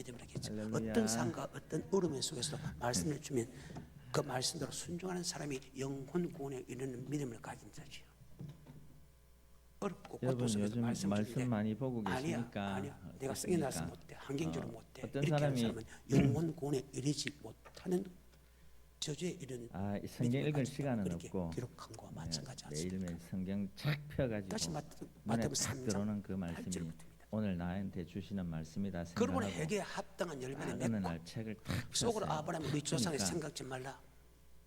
믿음이겠죠. 할렐루야. 어떤 상과 어떤 어려움 속에서도 말씀을 주면 그 말씀대로 순종하는 사람이 영혼 구원에 이르는 믿음을 가진 자지요. 어렵고 여러분 고통 속에서 요즘 말씀 주는데 많이 보고 계시니까 아니야. 내가 성이 나서 못돼. 환경적으로 못돼. 어떤 이렇게 하는 사람이 사람은 영혼 구원에 이르지 못하는 저주에 이르는 성경 믿음을 읽을 가진다. 시간은 그렇게 없고 기록한 거와 마찬가지 않습니까? 매일매일 성경 착 펴가지고 다시 눈에 마태복음 탁 3장 들어오는 그 8절부터입니다. 말씀이 오늘 나한테 주시는 말씀이다 그러므로 생각하고 회개에 합당한 열매를 어느 맺고 날 책을 탁 속으로 폈어요. 아브라함 우리 조상의 그러니까 생각지 말라.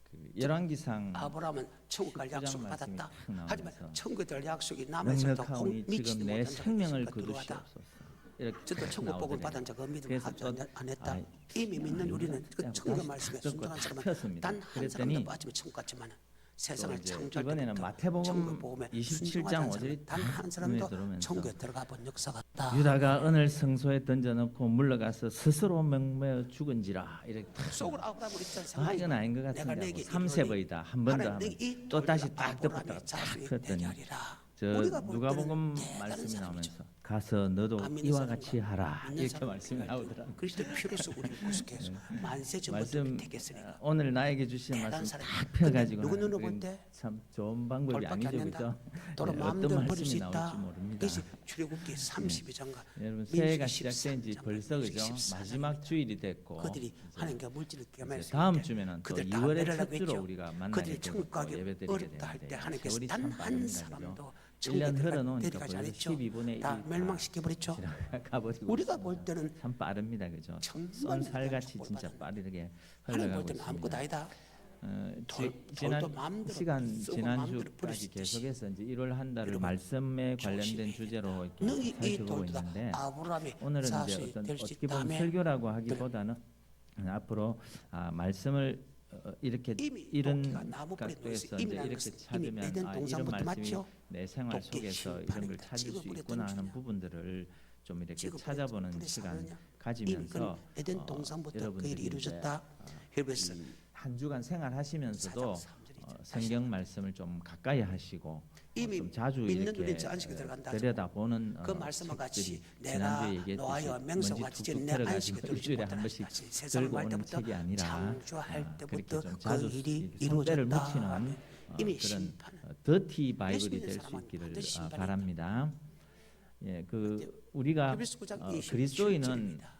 그 열왕기상 아브라함은 천국 갈 19장 약속을 말씀이 받았다. 탁 하지만 나오면서 천국에 들 약속이 남아있어도 넉넉하오니 믿지 지금 내 못한 자가 생명을 있으니까 거두시옵소서. 두려워하다. 이렇게 저도 탁 천국 복을 나오더래요. 받은 자가 믿음을 그래서 하지 또 안 했다. 이미 믿는 우리는 그 천국 말씀에 다시 순종한 탁 사람은 폈습니다. 단 한 그랬더니 사람도 빠지면 천국 갔지만 세상을 이제 창조할 이번에는 때부터 마태복음 천국 복음에 27장 5절이 단한 눈에 사람도 들어오면서 천국에 들어가 본 역사가 없다. 유다가 은을 성소에 던져놓고 물러가서 스스로 명매어 죽은지라 이렇게 속으로 아브라함을 입장 이건 아닌 것 내가 같은데 내게 삼세버이다 한 번 더 하면 또 다시 딱 덮었다가 아브라함의 딱 자손이 폈더니 되게 하리라. 저 우리가 볼 누가복음 때는 대단한 말씀이 사람이죠. 나오면서 가서 너도 안 믿는 이와 사람과 같이 하라 믿는 이렇게 사람과 말씀이 비교할 때 나오더라. 그리스도의 피로서 우리를 구속해서 만세전부터 말씀 택했으니까 오늘 나에게 주신 대단한 말씀 사람이야. 딱 펴가지고 근데 누구 눈으로 하는 볼 때 참 좋은 방법이 벌밖에 안 아니죠, 된다. 그죠? 또는 네, 마음대로 어떤 버릴 수 말씀이 있다. 나올지 모릅니다. 그래서 출애굽기 32장과 여러분 새해가 시작된 지 벌써 그죠? 마지막 주일이 됐고 그들이 하나님과 물질을 이제 겸했을 다음 때 주면은 또 그들 다 2월의 매달라고 첫 주로 했죠. 우리가 만나게 그들이 되고 천국 또 가기 예배드리게 어렵다 할 때 되는데 하나님께서 세월이 단 참 한 빠릅니다, 사람도 그죠? 천국에 1년 흘러놓으니까 데려가지 벌써 않았죠. 12분의 1이 다 멸망시켜버렸죠. 가버리고 우리가 있습니다. 볼 때는 참 빠릅니다, 그죠? 정말 쏜살같이 축복을 진짜 받았는데 빠르게 하나님 흘러가고 볼 때는 아무것도 있습니다. 아니다. 지난 돌도 마음대로 시간 쓰고 마음대로 버릴 수 지난주까지 있듯이. 계속해서 이제 1월 한 달을 여러분, 말씀에 관련된 조심해야 주제로 이렇게 너희 이 살펴보고 돌도 다 있는데 아브라함의 오늘은 이제 자손이 어떤 될 수 어떻게 보면 있다며. 설교라고 하기보다는 앞으로 말씀을 이렇게 이미 이런 도끼가 나무 뿌리에 각도에서 놓여서 이미 이제 나는 이렇게 것은 이미 찾으면 에덴 이런 동산부터 말씀이 맞죠? 내 생활 도끼 속에서 이런 걸 심판이다. 찾을 수 지금 있구나 하는 던지냐. 부분들을 좀 이렇게 지금 찾아보는 뿌리 시간 사느냐. 이미 가지면서 그건 에덴 동산부터 그 여러분들이 일이 이제 이루어졌다. 그래서 한 주간 생활하시면서도 사장 3절이죠. 성경 말씀을 좀 가까이 하시고 이미 좀 자주 믿는 이렇게 우리 저 안식에 들어간다. 들여다보는 그 말씀과 같이 책들이 내가 지난주에 얘기했듯이 노아와 맹세와 같이 툭툭 내 들어가지고 안식에 들지 일주일에 한 못하는 번씩 다시 세상을 들고 말 오는 때부터 책이 아니라 창조할 그렇게 때부터 좀 그 자주 일이 이렇게 손때를 이루어졌다. 묻히는 이미 그런 심판은 더티 바이블이 예수 믿는 될 수 사람은 있기를 반드시 심판이 바랍니다. 예, 그 우리가 히브리서 9장 27 그리스도인은 절입니다.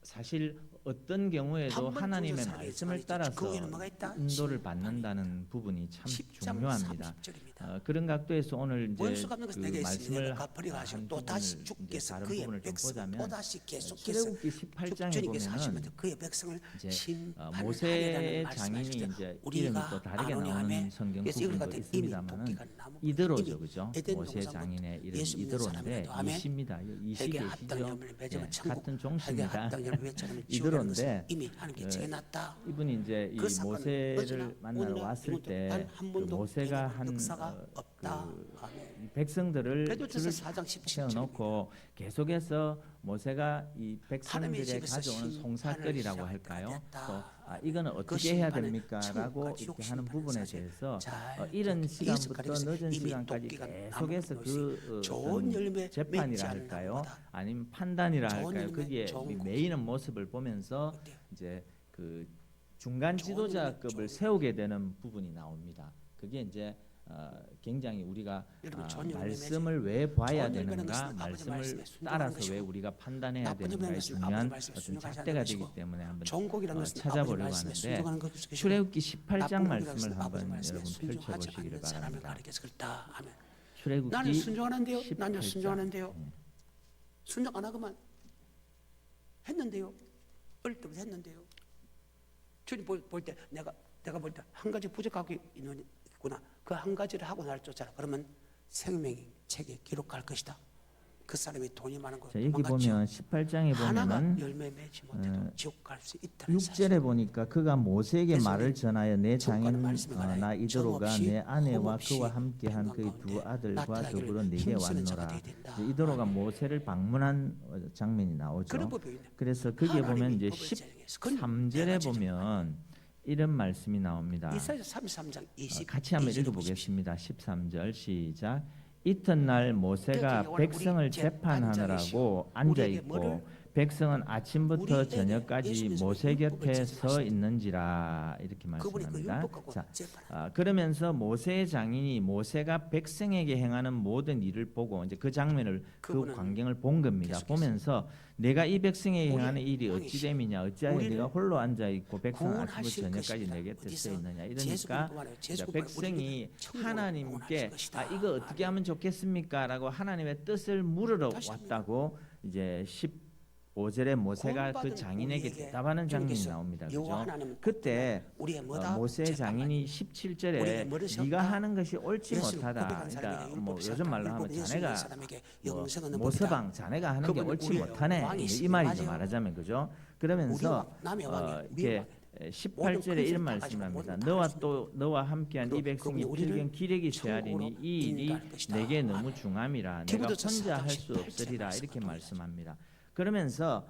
사실 어떤 경우에도 한번 하나님의 구원을 말씀을 살아있지. 따라서 거기에는 뭐가 있다? 인도를 받는다는 부분이 참 10장 중요합니다. 30절입니다. 그런 각도에서 오늘 이제 원수 갚는 것은 그 내게 말씀을 있으니 갚으리라 하시고 한 또 다시 부분을 주께서 이제 다른 그의 부분을 좀 백성을 보자면 또 다시 계속해서 출애굽기 18장에 주님께서 하시면 보면은 그의 백성을 이제 심판하리라는 모세 말씀하시죠. 장인이 이제 이름이 우리가 또 다르게 아노니 나오는 하매 성경 그래서 이걸 부분도 갖다 이미 있습니다만은 도끼가 나무 이드로죠, 이미 그죠? 에덴 모세 동산부터 장인의 이름 예수 믿는 이드로인데 사람이라도 아멘. 이십니다. 회개 이시계시죠. 합당 열매를 맺으면 천국 같은 회개 종씨입니다. 합당 열매 맺으면 지옥이라는 것은 이드로인데 이미 하나님께 정해놨다. 이분이 이제 이 그 사건은 모세를 어제나 만나러 오늘날 왔을 이것도 때 단한 그 번도 모세가 일어난 한 역사가 없다. 그 아멘. 이 백성들을 베드로전서 줄을 4장 17 세워놓고 계속해서 모세가 이 백성들에 집에서 가져오는 심판을 송사거리라고 시작하게 할까요? 됐다. 또 이거는 그 어떻게 해야 심판은 됩니까라고 천국과 지옥 이렇게 하는 심판은 부분에 사실 대해서 잘 이른 이해해서 시간부터 가르쳐서 늦은 이미 시간까지 도끼가 계속해서 나무 그 좋은 열매 재판이라 맺지 않는 할까요? 것보다 아니면 판단이라 좋은 할까요? 열매, 거기에 좋은 이 고기. 매이는 모습을 보면서 어때요? 이제 그 중간 좋은 지도자급을 열매, 좋은 세우게 되는 부분이 나옵니다. 그게 이제 굉장히 우리가 여러분, 좋은 열매 말씀을 왜 봐야 좋은 열매는 되는가, 것은 아버지 말씀을 말씀에 순종하는 따라서 것이고 왜 우리가 판단해야 나쁜 열매는 되는가에 것은 중요한 아버지 말씀에 어떤 순종하지 잣대가 않는 되기 것이고 때문에 한번 종곡이라는 것은 아버지 찾아보려고 말씀에 하는데 순종하는 것이고 출애굽기 18장 나쁜 열매라는 말씀을 것은 아버지 한번 말씀에 여러분 순종하지 펼쳐보시기를 않는 사람을 바랍니다. 가리켜서 그렇다. 아멘. 출애굽기 나는 순종하는데요. 나는 18장. 순종하는데요. 순종 안 하고만 했는데요. 어릴 때부터 했는데요. 주님 볼 때 내가 볼 때 한 가지 부족하고 있구나. 그 한 가지를 하고 나를 쫓아라. 그러면 생명의 책에 기록할 것이다. 그 사람이 돈이 많은 거 자, 여기 도망갔죠. 보면 18장에 하나가 보면은 열매 맺지 못해도 지옥 갈 수 있다는 6절에 보니까 그가 모세에게 그래서 말을 전하여 내 장인 정과는 말씀에 관하여 나 이도로가 정 없이 내 아내와 홈 없이 그와 함께한 그의 평강 두 가운데 아들과 나타나기를 더불어 내게 힘쓰는 자가 왔노라. 되어야 된다. 이제 이도로가 모세를 방문한 장면이 나오죠. 그런 법이 있네. 그래서 거기에 보면 이제 하나님이 법을 제정해서 그건 13절에 내가 보면 이런 말씀이 나옵니다. 이사야 33장 20 같이 한번 22절 읽어보겠습니다. 13절 시작. 이튿날 모세가 그러니까 오늘 백성을 우리 재판하느라고 재판장이시오. 앉아 우리에게 있고 뭐를 백성은 아침부터 우리에게 저녁까지 예수님께서 모세 율법을 곁에 서 제정하시고 있는지라 이렇게 그분이 그 말씀합니다. 율법하고 자, 재판을 그러면서 모세의 장인이 모세가 백성에게 행하는 모든 일을 보고 이제 그 장면을 그 그분은 광경을 본 겁니다. 계속해서 보면서 내가 이 백성에게 우리의 행하는 일이 어찌 왕이시여, 됨이냐 어찌하여 우리를 네가 홀로 앉아 있고 백성은 아침부터 구원하실 저녁까지 것입니다. 내 곁에 서 어디서? 있느냐 이러니까 제수분뿐만 아니라 이제 제수분을 백성이 우리에게 천국으로 하나님께 구원하실 것이다. 이거 어떻게 하면 좋겠습니까라고 하나님의 뜻을 물으러 다시 한번. 왔다고 이제 15절에 모세가 그 구원받은 장인에게 우리에게 대답하는 장면이 주님께서 나옵니다. 여호와 그죠? 하나님은 그때 우리의 뭐다? 모세의 장인이 우리에게 17절에 뭐를 네가 세웠다? 하는 것이 옳지 예수를 못하다. 고백한 사람에게 그러니까 뭐 율법이 요즘 말로 하면 율법이 예수 자네가 믿는 사람에게 뭐 영생은 없다. 모서방 자네가 하는 게 그분은 옳지 우리의 못하네 왕이시니 이 말이죠. 맞아요. 말하자면 그죠? 그러면서 우리와 남의 왕이에요. 이렇게 모든 18절에 큰 이런 다 말씀을 가지고 합니다. 모든 다 너와 가지고 또 너와 함께한 이 백성이 그분이 우리를 필경 기력이 천국으로 쇠하리니 이 일이 인도할 것이다. 내게 너무 아멘. 중함이라 내가 디모데후서 혼자 할 4장 수 18절 없으리라 이렇게 말씀을 말씀합니다. 그러면서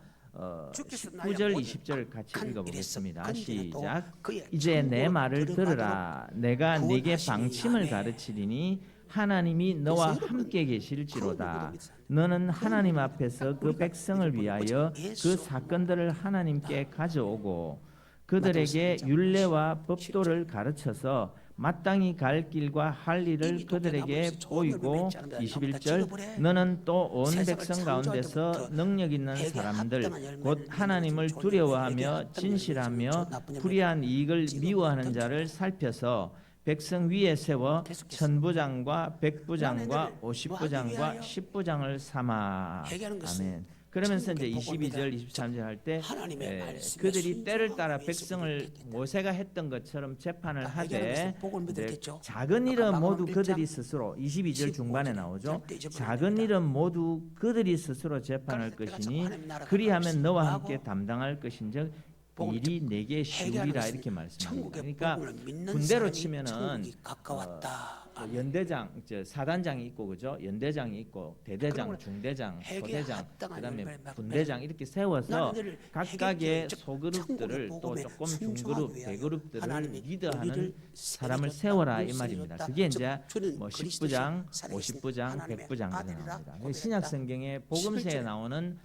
주께서 나의 19절 모든 20절 같이 악한 읽어보겠습니다. 일에서 건지는 시작. 그의 이제 내 천국을 말을 들어가도록 들으라. 내가 네게 구원하시니 방침을 아멘. 가르치리니 하나님이 너와 그래서 여러분, 함께 계실지로다. 그 누구도 너는 하나님 앞에서 그 우리가 백성을 믿는 위하여 거죠. 그 예수. 사건들을 하나님께 가져오고 그들에게 마태복음 율례와 법도를 가르쳐서 마땅히 갈 길과 할 일을 이미 그들에게 독해나무에서 보이고 좋은 열매 맺지 않는다. 21절 너는 또 온 세상을 백성 창조할 가운데서 때부터 능력 있는 해에 사람들 합당한 열매를 곧 맺는 하나님을 좋은 두려워하며 열매, 해에 진실하며 합당한 나쁜 열매, 불의한 이익을 지금 미워하는 어떤 자를 살펴서 백성 위에 세워 계속해서 천부장과 백부장과 너네들 뭐 하기 50부장과 위하여 10부장을 삼아. 회개하는 것은 아멘. 그러면서 이제 천국의 복음이다. 22절 23절 할 때 하나님의 말씀에 그들이 때를 따라 순종하고 백성을 예수를 믿기 모세가 했던 것처럼 재판을 회개하는 하되 것은 복을 이제 믿었겠죠. 작은 아까 일은 마가복음 모두 1장 그들이 스스로 22절 중반에 15절에 나오죠. 절대 잊어버리면 작은 됩니다. 일은 모두 그들이 스스로 재판할 그래서 내가 것이니 하나님 나라가 그리하면 너와 하고 함께 담당할 것인즉 복음을 일이 내게 회개하는 쉬우리라 것은 이렇게 말씀합니다. 천국의 그러니까 복음을 믿는 군대로 사람이 치면은 천국이 가까웠다. 아멘. 연대장, 사단장이 있고 그죠? 연대장이 있고 대대장, 그러므로 중대장, 회개에 소대장, 합당한 그다음에 열매를 맺고 분대장 이렇게 세워서 나는 너를 각각의 회개케, 즉 소그룹들을 또 천국의 조금 복음에 중그룹, 순종하기 위하여 대그룹들을 하나님이 리드하는 우리를 사람을 세워줬다, 세워라 이 우리를 말입니다. 세워줬다. 그게 즉, 이제 주는 뭐 그리스도시 10부장, 살아계신 50부장, 하나님의 100부장 그렇게 아들이라 나옵니다. 고백했다. 신약 성경의 복음서에 11절. 나오는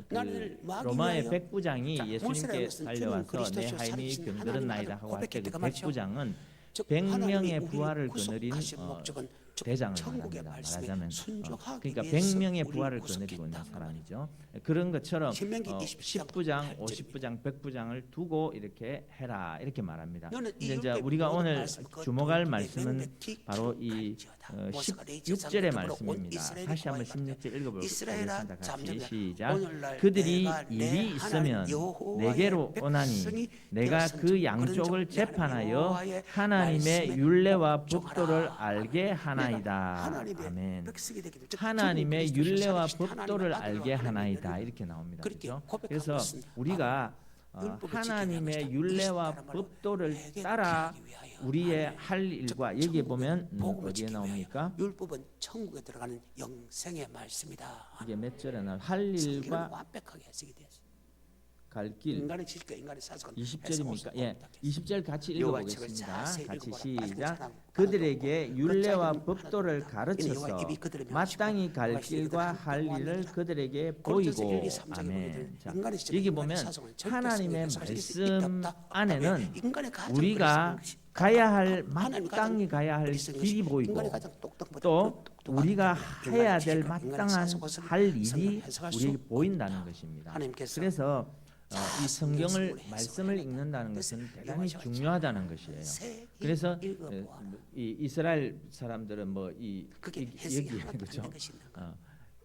나를 그 막기 로마의 위하여 백부장이 자, 예수님께 모세라는 것은 달려와서 주는 내 그리스도시요 하인이 살아계신 병들은 하나님 나이다 아들 하고 할 때 그 고백했다가 말이죠. 백부장은 즉 100명의 하나님이 부하를 우리를 거느린 구속하신 목적은 즉 대장을 천국의 말합니다. 말씀에 말하자면 순종하기 그러니까 위해서 100명의 우리를 부하를 거느리고 있는 구속했다. 사람이죠. 그런 것처럼 신명기 20장 10부장, 8절입니다. 50부장, 100부장을 두고 이렇게 해라 이렇게 말합니다. 너는 이 이제 율법의 우리가 모든 오늘 말씀, 그 주목할 돈, 말씀은 명백히 바로 이 기록할지어다. 모세가 네 제사장을 16절의 더불어 온 말씀입니다. 이스라엘이 다시 한번 구하여 16절 이스라엘아 읽어보겠습니다. 같이 잠잠하라. 시작. 오늘날 그들이 내가 내 일이 있으면 하나님 여호와의 내게로 오나니 백성이 내가 되었은즉 그 양쪽을 그런즉 재판하여 여호와의 하나님의 말씀에 율례와 복종하라. 법도를 알게 내가 하나이다. 하나님의 아멘. 백성이 되기를 즉 하나님의 주는 그리스도시요 율례와 살아계신 법도를 하나님의 알게 아들로 하나이다 하나님의 이렇게 나옵니다. 그렇게 그렇죠? 고백한 그래서 것은 우리가 율법을 지키게 하나님의 하는 율례와 것이다. 말로 법도를 회개케 따라 하기 위하여. 우리의 아멘. 할 일과 즉, 여기에 천국의 보면 복음을 어디에 지키기 나옵니까? 위하여. 율법은 천국에 들어가는 영생의 말씀이다. 이게 몇 절에 나와? 할 성경은 일과 완벽하게 해석이 되었어요. 갈 길. 인간의 지식과 인간의 사석은 20절입니까? 예. 20절 같이 여호와의 책을 읽어보겠습니다. 자세히 같이 읽어보라. 시작. 그들에게 그 율례와 짧은 법도를 하나도 가르쳐서 여호와의 입이 그들을 마땅히 갈 명하시고 길과 그들을 할 함께 일을 보았느니라. 그들에게 고린도서 보이고 1, 2, 3장에 아멘. 보면 자, 인간의 지적, 여기 인간의 보면 사성은 절대 하나님의 성경에 사실 말씀 있다, 없다. 안에는 인간의 가장 우리가 그리스도인 것이 가야 할 하나님이 마땅히 가장 가야 할 그리스도인 길이 것이 보이고 인간의 가장 똑똑보다 또 똑똑한 우리가 인간의 해야 될 지식과 인간의 마땅한 사석을 할 일이 성경은 해석할 수 우리에게 보인다는 없다. 것입니다. 하나님께서 그래서 이 성경을 성경을 말씀을 해석을 읽는다는 그래서 것은 대단히 여호와 중요하다는 것이에요. 새 그래서 읽어보아라. 이 이스라엘 사람들은 뭐이 그게 해석이 여기 하나도 안 그죠? 된 것이 있는 거예요.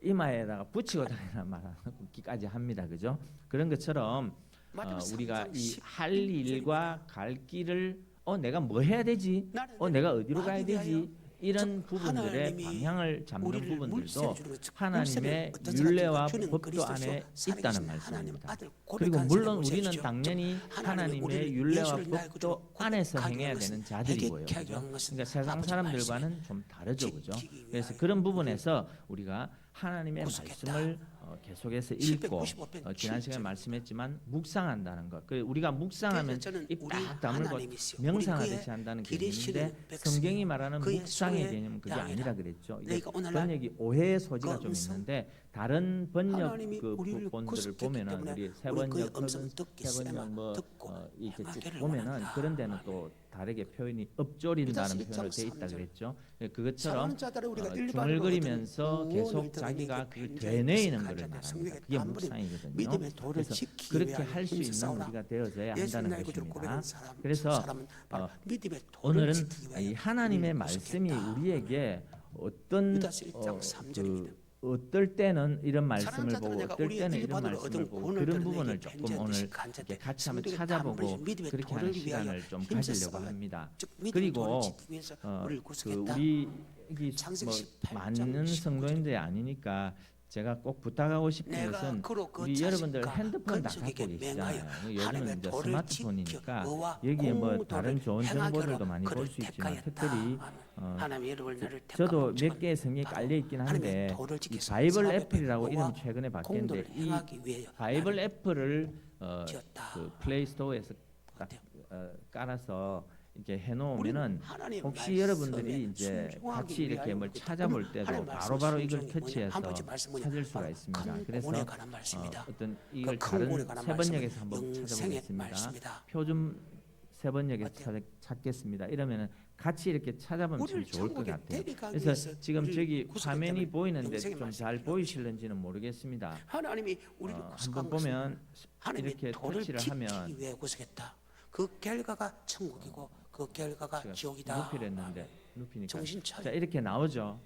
이마에다가 붙이고 다니는 말까지 합니다. 그죠? 그런 것처럼 마태복음 우리가 3장 이 10 할 일과 갈 길을 내가 뭐 해야 되지? 나는 내가 어디로 가야 나를 되지? 위하여 이런 즉 부분들의 하나님이 방향을 잡는 우리를 부분들도 물세를 주는 것, 즉 하나님의 물세는 어떤 율례와 사람들과 주는 법도 그리스도시요 안에 살아계신 있다는 하나님 말씀입니다. 아들 그리고 고백한 물론 사람을 우리는 보십시오. 당연히 즉 하나님의 우리를 율례와 예수를 나의 법도 구주로 안에서 고백하게 행해야 하는 되는 것은 자들이고요. 회개케 하게 그죠? 하는 것은 그러니까 세상 아버지 사람들과는 좀 다르죠. 그죠? 지키기 그래서 위하여 그런 부분에서 우리가 하나님의 구속했다. 말씀을 계속해서 읽고 795편 지난 시간에 7절. 말씀했지만 묵상한다는 것. 그 우리가 묵상하면 그래서 저는 입 우리 딱 다물고 하나님이시여, 명상하듯이 우리 그의 한다는 길이 개념인데 실은 백성이요, 성경이 말하는 그의 묵상의 수의 개념은 그게 양이라. 아니라 그랬죠. 이게 그러니까 오늘날 번역이 오해의 소지가 그 좀 음성, 있는데 다른 번역 하나님이 그 우리를 부분들을 구속했기 보면은 때문에 우리 우리 세번역, 그의 음성을 듣기 세번역 세마 뭐 듣고 이렇게 행하기를 보면은 원한다. 그런 데는 또 다르게 표현이 엎조린다는 유다서 표현을 1장 돼 있다 3절. 그랬죠. 그것처럼 사랑하는 자들을 우리가 일반으로 중얼거리면서 얻은 계속 구원을 자기가 들은 그 이게 되뇌이는 편지에 것을 간절히 말합니다. 성경에 그게 단번에 묵상이거든요. 믿음의 도를 그래서 지키기 그렇게 위하여 할 수 힘써 있는 싸우라. 우리가 되어져야 예수 한다는 나의 구주를 것입니다. 고백한 사람, 그래서 사람은 바로 믿음의 도를 오늘은 지키기 위하여 이 하나님의 우리를 말씀이 구속했다. 우리에게 어떤 유다서 1장 3절입니다. 어떨 때는 이런 말씀을 사랑하는 자들은 보고 내가 어떨 우리의 때는 이런 일반으로 말씀을 얻은 보고 구원을 그런 들은 부분을 내게 조금 편지한 오늘 듯이 간절히 이렇게 같이 한번 성경의 찾아보고 단번에 믿음의 그렇게 하는 도를 위하여 시간을 좀 힘써 가지려고 싸워야 합니다. 즉 믿음의 그리고 도를 지키기 위해서 우리를 그 구속했다. 우리 여기 창세기 뭐 18장 많은 19절. 성도인들이 아니니까 제가 꼭 부탁하고 싶은 내가 것은 그로 그 우리 여러분들 자식과 핸드폰 다 건축에게 갖고 계시잖아요. 맹하여 요즘은 하나님의 이제 도를 스마트폰이니까 지켜 의와 여기에 뭐 공도를 다른 좋은 정보들도 행하기로 많이 볼 그를 수 있지만 택하였다. 특별히 하나님이 여러분을 나를 저도 택한 몇 개의 성경이 바로 깔려 있긴 하나님의 한데 도를 이 지켜서 바이블 사람의 애플이라고 의와 이름 최근에 공도를 바뀌었는데 이 행하기 위하여 바이블 나를 애플을 지었다. 그 플레이 스토어에서 딱 어때요? 깔아서 이렇게 해놓으면은 우리는 하나님의 혹시 말씀에 여러분들이 이제 순종하기 같이 이렇게 위하여 뭘 그렇게 찾아볼 때도 하나님의 말씀 바로바로 이걸 순종이 뭐냐? 터치해서 한 번째 말씀 뭐냐? 찾을 수가 바로 있습니다. 큰 그래서 구원에 관한 말씀입니다. 어떤 이걸 그 큰 다른 구원에 관한 세번역에서 말씀은 한번 영생의 찾아보겠습니다. 말씀이다. 표준 세번역에서 어때요? 찾겠습니다. 이러면은 같이 이렇게 찾아보면 참 우리를 좋을 것 천국에 같아요. 데려가기 그래서 위해서 지금 우리를 저기 구속했다는 화면이 보이는데 영생의 좀 잘 말씀이 보이실는지는 모르겠습니다. 하나님이 우리를 한번 구속한 것은 보면 하나님의 이렇게 도를 터치를 지키기 하면 위해 구속했다. 그 결과가 천국이고 그 결과가 제가 지옥이다. 높이를 했는데 높이니까 정신 차려. 자 이렇게 나오죠.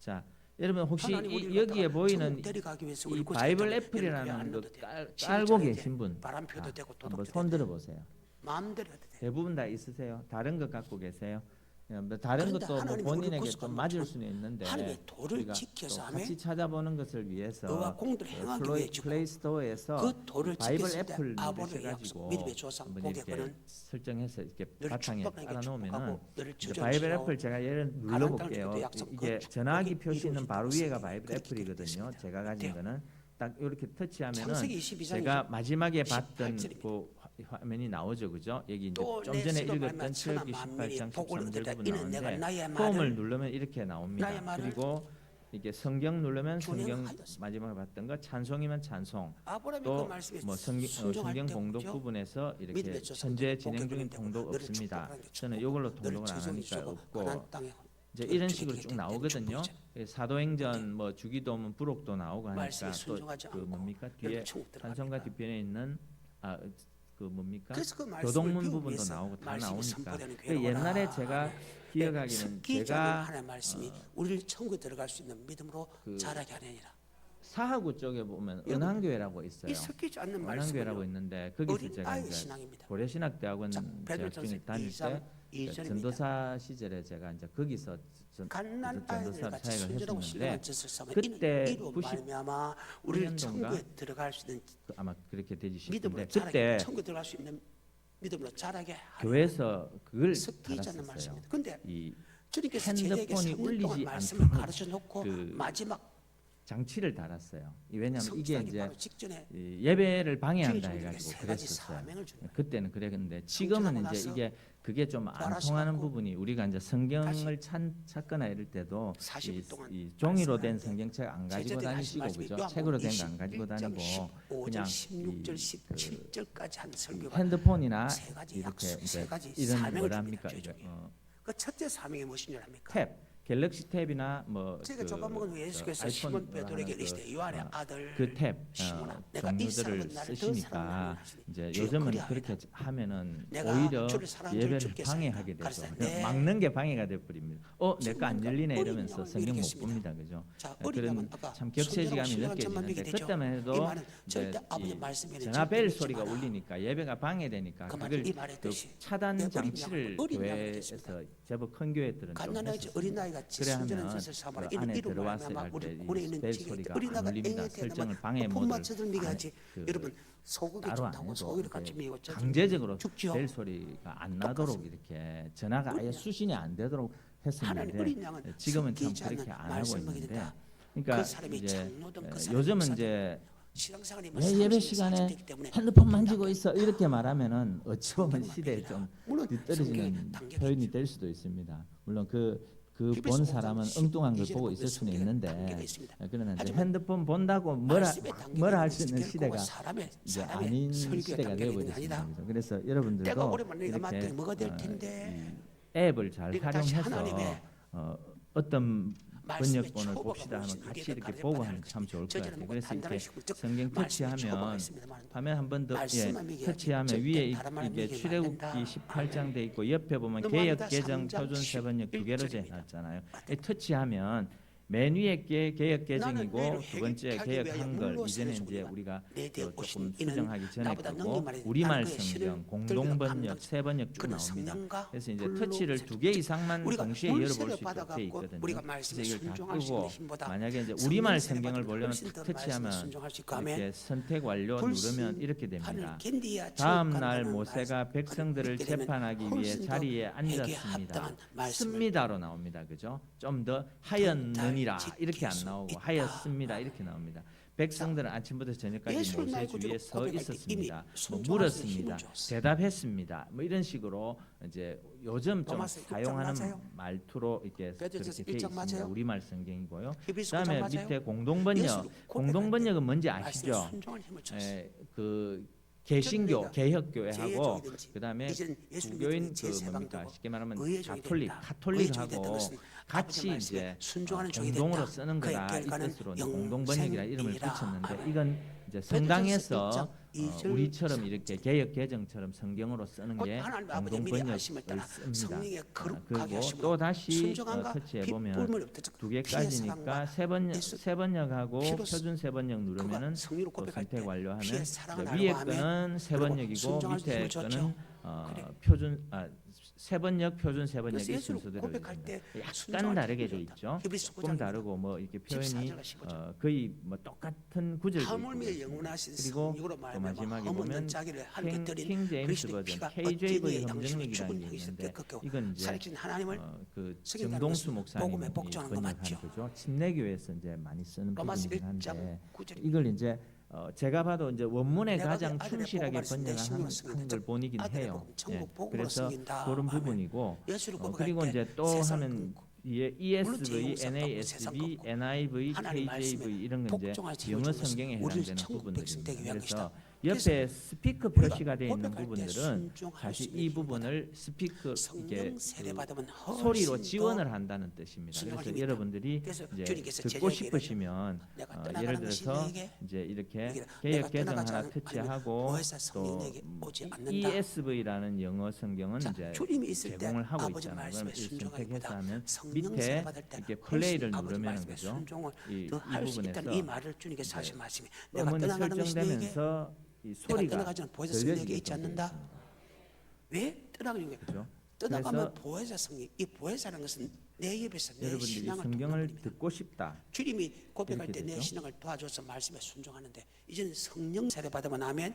자 여러분 혹시 하나님 우리를 여기에 갖다가 보이는 천국 데려가기 위해서 이 우리를 바이블 구속했다고 애플이라는 여러분 거 왜안 넣어도 돼? 깔고 시민자에게 계신 분 바람표도 되고 한번 도덕도 손 되고 들어보세요. 마음대로 해도 돼. 대부분 다 있으세요? 다른 것 갖고 계세요? 뭐 다른 그런데 것도 뭐 하나님이 우리를 본인에게 좀 구속한 맞을 것처럼 수는 있는데 하나님의 도를 우리가 지켜서 또 하며 같이 찾아보는 것을 위해서 의와 공도를 행하기 위해 주고 플레이 스토어에서 그 도를 바이블 지켰을 때 애플 아버지의 누르셔가지고 약속, 믿음의 조상, 한번 복의 이렇게 근원, 설정해서 이렇게 너를 바탕에 축복하게 깔아놓으면은 축복하고 너를 이제 바이블 주저주시오. 애플 제가 예를 가나안 눌러볼게요. 땅을 약속, 이게 그 전화기 축복이 표시 있는 바로 위에가 이루어진다고 바이블 그렇게 애플이거든요. 기록됐습니다. 제가 가진 어때요? 거는 딱 이렇게 터치하면은 창세기 22장이죠. 제가 마지막에 봤던 18절입니다. 그 화면이 나오죠, 그죠? 여기 이제 또 좀 내 전에 수로 읽었던 말미암아 출애굽기 천하 만민이 18장 복을 13절 얻으리라. 부분 이는 내가 나의 나오는데 말을 홈을 누르면 이렇게 나옵니다. 나의 말을 그리고 이게 성경 누르면 성경 준행하였습니다. 마지막에 봤던 거 찬송이면 찬송 아브라함이 또 그 말씀에 뭐 성경, 순종할 성경 때 봉독 그죠? 부분에서 이렇게 믿음의 조상, 현재 복의 진행 중인 근원 되고 통독 너를 없습니다. 축복하는 게 저는 축복, 이걸로 너를 통독을 안 저주하는 하니까 주고 없고 가나안 땅에 이제 그 이런 주게 식으로 되게 쭉 나오거든요. 축복이잖아요. 사도행전 뭐 주기도문 부록도 나오고 하니까 말씀에 또 순종하지 그 않고 뭡니까 뒤에 여러분 천국 들어가니까. 찬송가 뒤편에 있는 그 뭡니까 그래서 그 말씀을 교동문 배우기 부분도 위해서 나오고 다 말씀이 나오니까 선포되는 그 교회로구나. 옛날에 제가 기억하기는 습기지 않은 제가 하나님의 말씀이 우리를 천국에 들어갈 수 있는 믿음으로 자라게 하느니라. 사하구 쪽에 보면 여러분, 은한교회라고 있어요. 이 섞이지 않는 은한교회라고 말씀은 있는데 거기서 어린 제가 아이의 이제 신앙입니다. 고려신학대학원 자, 재학 베드로전서 중에 다닐 2장 때 2절입니다. 전도사 시절에 제가 이제 거기서 갓난 아이들 전도사 같이 사역을 순전하고 신령한 했었는데 짓을 삼아 그때 이로 90 말미암아 우리를 90년도인가? 천국에 들어갈 수 있는 아마 그렇게 되지 믿음으로 싶은데 자라게 그때 천국에 들어갈 수 있는 믿음으로 자라게 하는 교회에서 그걸 섞이지 않는 달았었어요. 말씀입니다. 근데 이 주님께서 제자에게 핸드폰이 3년 동안 울리지 말씀을 않도록 가르쳐 놓고 그 마지막 장치를 달았어요. 왜냐하면 이게 성수하기 이제 바로 직전에 이 예배를 방해한다 주님께 해가지고 세 가지 그랬었어요. 사명을 주는 거예요. 그때는 그랬는데 지금은 성전하고 이제 나서 이게 그게 좀 안 부활하시고 통하는 부분이 우리가 이제 성경을 찾거나 이럴 때도 40일 동안 이 종이로 된 말씀을 성경책 안 가지고 제자들이 하신 다니시고 말씀이 그죠? 요한복음 책으로 된 거 안 가지고 21장 다니고 15절, 그냥 16절, 이 17절까지 한 설교가 핸드폰이나 세 가지 이렇게 약속, 이제 세 가지 이런 사명을 뭐랍니까 줍니다, 이게 최종에. 그 첫째 사명이 무엇인 줄 압니까? 탭 갤럭시 탭이나 뭐 제가 저번먹은 후에 예수께서 아이폰 시몬 베드로에게 하는 이르시되 요한의 아들 그 탭 시몬아, 내가 이 종류들을 사람은 나를 더 쓰시니까 사랑하느냐 하시니 이제 주여 요즘은 그리하리이다. 그렇게 하면은 내가 오히려 주를 사랑하는 줄 예배를 주께 방해하게 사랑한다. 돼서 가르치되 막는 게 방해가 돼 버립니다. 내 거 안 지금 열리네 어린 이러면서 양을 성경 못 믿겠습니다. 봅니다, 그죠? 자, 어린 그런 양은 아까 참 격세지감이 순전하고 신령한 느껴지는데 되죠. 그때만 이 해도 말은 이제 절대 아버지 이 말씀에 전화벨 절대 소리가 믿지 마라. 울리니까 예배가 방해되니까 그 그걸 말은 이 말의 그 뜻이 차단 내 어린 장치를 양을 어린 양을 교회에서 믿겠습니다. 제법 큰 교회들은 좀 갓난아이 했었습니다. 어린아이가 그래 순전한 하면 짓을 삼아라. 그 안에 이로 들어왔을 말미암아 우리 때 군에 이 있는 벨 지게 소리가 안 어린아이가 울립니다. 앵앵 설정을 방해 품 모드를 맞춰서 미가지 그 여러분 소고기 따로 안 좋다고 해도 소고기를 같이 이렇게 미고 강제적으로 죽지요. 벨 소리가 안 나도록 이렇게 전화가 아예 어린 양. 수신이 안 되도록 하나님 했었는데 어린 양은 지금은 참 섞이지 않는 그렇게 안 하고 말씀을 있는데 먹이다. 그러니까 그 사람이 이제 장로든 그 사람이 요즘은 목사든 이제 신앙생활이 뭐 왜 예배 30년, 시간에 40년 때문에 핸드폰 만지고 있어 이렇게 말하면은 어찌 보면 성경만 시대에 배우라. 좀 물론 뒤떨어지는 성경에 단계가 표현이 있죠. 될 수도 있습니다. 물론 그 히브리서 본 5장 사람은 엉뚱한 걸 12절에 보고 보면 있을 수는 성경에 단계가 있는데 있습니다. 그러나 이제 하지만 핸드폰 본다고 말씀의 단계가 뭐라 있는 할 수 것은 있는 결코 시대가 사람의 이제 아닌 설교 시대가 단계가 있는 게 되어버렸습니다. 아니다. 그죠? 그래서 때가 여러분들도 오래 만나니까 이렇게 맞더니 뭐가 될 이 텐데 앱을 잘 우리가 다시 활용해서 하나님의 어떤 말씀의 번역본을 초보가 봅시다 하면 무엇인지 같이 우리가 이렇게 가르쳐 보고 받아야 할 하면 참 것입니다. 좋을 것 저절은 같아요. 뭐 그래서 단단한 이렇게 식으로 즉 성경 말씀의 초보가 터치하면 있습니다만 화면 한 번 더 말씀만 먹여야지 터치하면 절대 위에 다른 말은 이게 먹이면 안 출애굽기 된다. 18장 돼 있고 옆에 보면 넘어갑니다. 개역 개정 3장 표준 세번역 두 개로 11절입니다. 해놨잖아요. 이 터치하면 맨 위에 개역 나는 개정이고 너희를 두 번째 회개하기 개역 위하여 한글 물로 이전에 이제 세례주거니와 우리가 내 뒤에 또 오신 조금 이는 수정하기 전에 나보다 거고 능력만이 우리말 나는 그의 신을 성경 들기가 공동번역 감당자. 세 번역 쭉 그는 나옵니다. 성령과 그래서 이제 불로 터치를 두 개 이상만 우리가 동시에 열어볼 물세를 수 있도록 돼 받아갖고 있거든요. 우리가 그래서 말씀에 이걸 다 순종할 수 있는 끄고 힘보다 만약에 이제 성령 우리말 세례 성경을 받으면 보려면 훨씬 탁 더 말씀에 터치하면 순종할 수 있고 하면 이렇게 선택 완료 누르면 이렇게 됩니다. 다음 날 모세가 백성들을 재판하기 위해 자리에 앉았습니다. 씁니다로 나옵니다. 그죠? 좀 더 하였느니라 이렇게 안 나오고 하였습니다 이렇게 나옵니다. 백성들은 아침부터 저녁까지 예수를 모세 말고 주위에 주로 서 고백할 때 이미 있었습니다. 뭐 순종할 수 있는 물었습니다. 힘을 줬어요. 대답했습니다. 뭐 이런 식으로 이제 요즘 좀 로마서 6장 사용하는 맞아요? 말투로 이렇게 베드로전서 그렇게 돼 1장 있습니다. 맞아요? 우리말 성경이고요. 히브리서 9장 그다음에 맞아요? 밑에 공동번역. 예수를 고백할 공동번역은 뭔지 말씀에 아시죠? 순종할 힘을 줬어요. 그 개신교, 개혁교회하고 제일종이든지 그다음에 이제는 예수를 부교인 믿는 그 제사방 뭡니까 되고 쉽게 말하면 의의 종이 된다. 의의 종이 됐다는 카톨릭하고 것은 같이 아버지 말씀에 이제 순종하는 종이 공동으로 됐다. 쓰는 그의 거다 이 결과는 뜻으로 이제 공동번역이라 이름을 영생이라. 붙였는데 이건 이제 베드로전서 성당에서 1장 2절 우리처럼 이렇게 개혁 개정처럼 성경으로 쓰는 게 하나님 아버지 미리 공동번역을 하심을 따라 씁니다. 성령의 거룩하게 그리고 하심으로 또 다시 순종함과 터치해 보면 빗불물부터 두 피의 개까지니까 사랑과 예수 세번역하고 피로 표준 세번역 누르면은 그가 성령으로 또 고백할 선택 때 완료하면 피의 사랑을 위에 알고 하면 거는 세번역이고 순종할 수 밑에 힘을 거는 줬죠. 그래. 표준 세번역 표준 세번역 그래서 이 예수를 순서대로 고백할 때 약간 순종할 다르게 돼 힘을 줬다. 있죠. 히브리서 조금 9장입니다. 다르고 뭐 이렇게 표현이 14절과 15절. 거의 뭐 똑같은 구절도 있고 하물며 그렇습니다. 영원하신 그리고 성령으로 또 말미암아 마지막에 허물는 보면 자기를 함께 드린 킹 제임스 그리스도의 버전 피가 KJV 어찌 양심을 검정력이라는 죽은 게 행실을 있는데 깨끗하고 이건 이제 살아계신 하나님을 그 승인하는 정동수 것은 목사님이 복음에 복종하는 거 번역한 맞죠? 거죠. 침례교회에서 이제 많이 쓰는 로마서 부분이긴 1장 한데 9절 이걸 이제 제가 봐도 이제 원문에 내가 가장 내 아들의 충실하게 복음을 말씀 내 번역한 신경을 쓰는데 걸 보이긴 아들의 해요. 복음, 천국 복음으로 그래서 섬긴다 그런 하면 부분이고 예수를 고백할 그리고 때 이제 또 세상을 하는 끊고 ESV, 물론 제 NASB, 용서 받고 NIV, 하나님 말씀에 KJV 이런 건 이제 복종할 힘을 영어 준 것은 성경에 우리를 해당되는 천국 백성 되게 부분들입니다. 위한 그래서 것이다. 옆에 스피커 우리가 표시가 되어 있는 고백할 때 부분들은 순종할 사실 수 있는 이 힘보다 부분을 스피커 이게 성령 세례 받으면 소리로 훨씬 지원을 한다는 뜻입니다. 순종할 그래서 힘이 여러분들이 그래서 이제 주님께서 듣고 제자에게 싶으시면 내가 예를 떠나가는 것이 들어서 너에게 이제 이렇게 내가 개역 개정 떠나가지 하나 않으면 터치하고 보혜사 성령 또 내게 오지 않는다. ESV라는 영어 성경은 자, 이제 주님이 있을 때 제공을 하고 아버지 있잖아요. 말씀에 그럼 이 순종하기보다 선택해서 하면 성령 밑에 세례 받을 때 이렇게 훨씬 플레이를 아버지 누르면 말씀에 그죠? 순종을 이 더 할 수 있다는 이 부분에서 말을 주님께서 하신 말씀이 내가 음원이 떠나가는 것이 내게 설정되면서 이 내가 소리가 떠나가지 않은 보혜사 성령에게 있지 들려지게끔 되어 않는다. 있습니다. 왜 떠나가는 거예요? 그죠? 떠나가면 그래서 보혜사 성령, 이 보혜사라는 것은 내 입에서 내 여러분들이 신앙을 성경을 돕는 겁니다. 듣고 싶다. 주님이 고백할 이렇게 때 내 되죠. 신앙을 도와줘서 말씀에 순종하는데 이제는 성령 세례 받으면 하면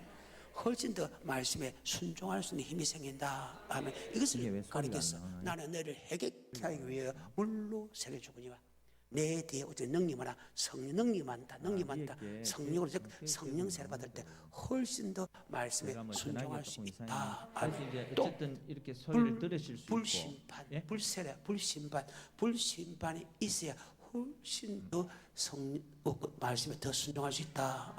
훨씬 더 말씀에 순종할 수 있는 힘이 생긴다 하면 이게 왜 이것을 소리가 가리켜서 안 나와요? 나는 너를 해결케 하기 위해 물로 세례 주거니와 내 뒤에 어째 능력 많아 성령 능력 많다 능력 많다 이게 성령으로 즉 성령 세례 받을 때 훨씬 더 말씀에 제가 뭐 순종할 전화기가 수 조금 있다 이상해요. 하면 그래서 이제 또 어쨌든 이렇게 소리를 들으실 수 있고 불심판, 예? 불세례, 불심판이 있어야 훨씬 더 말씀에 더 순종할 수 있다.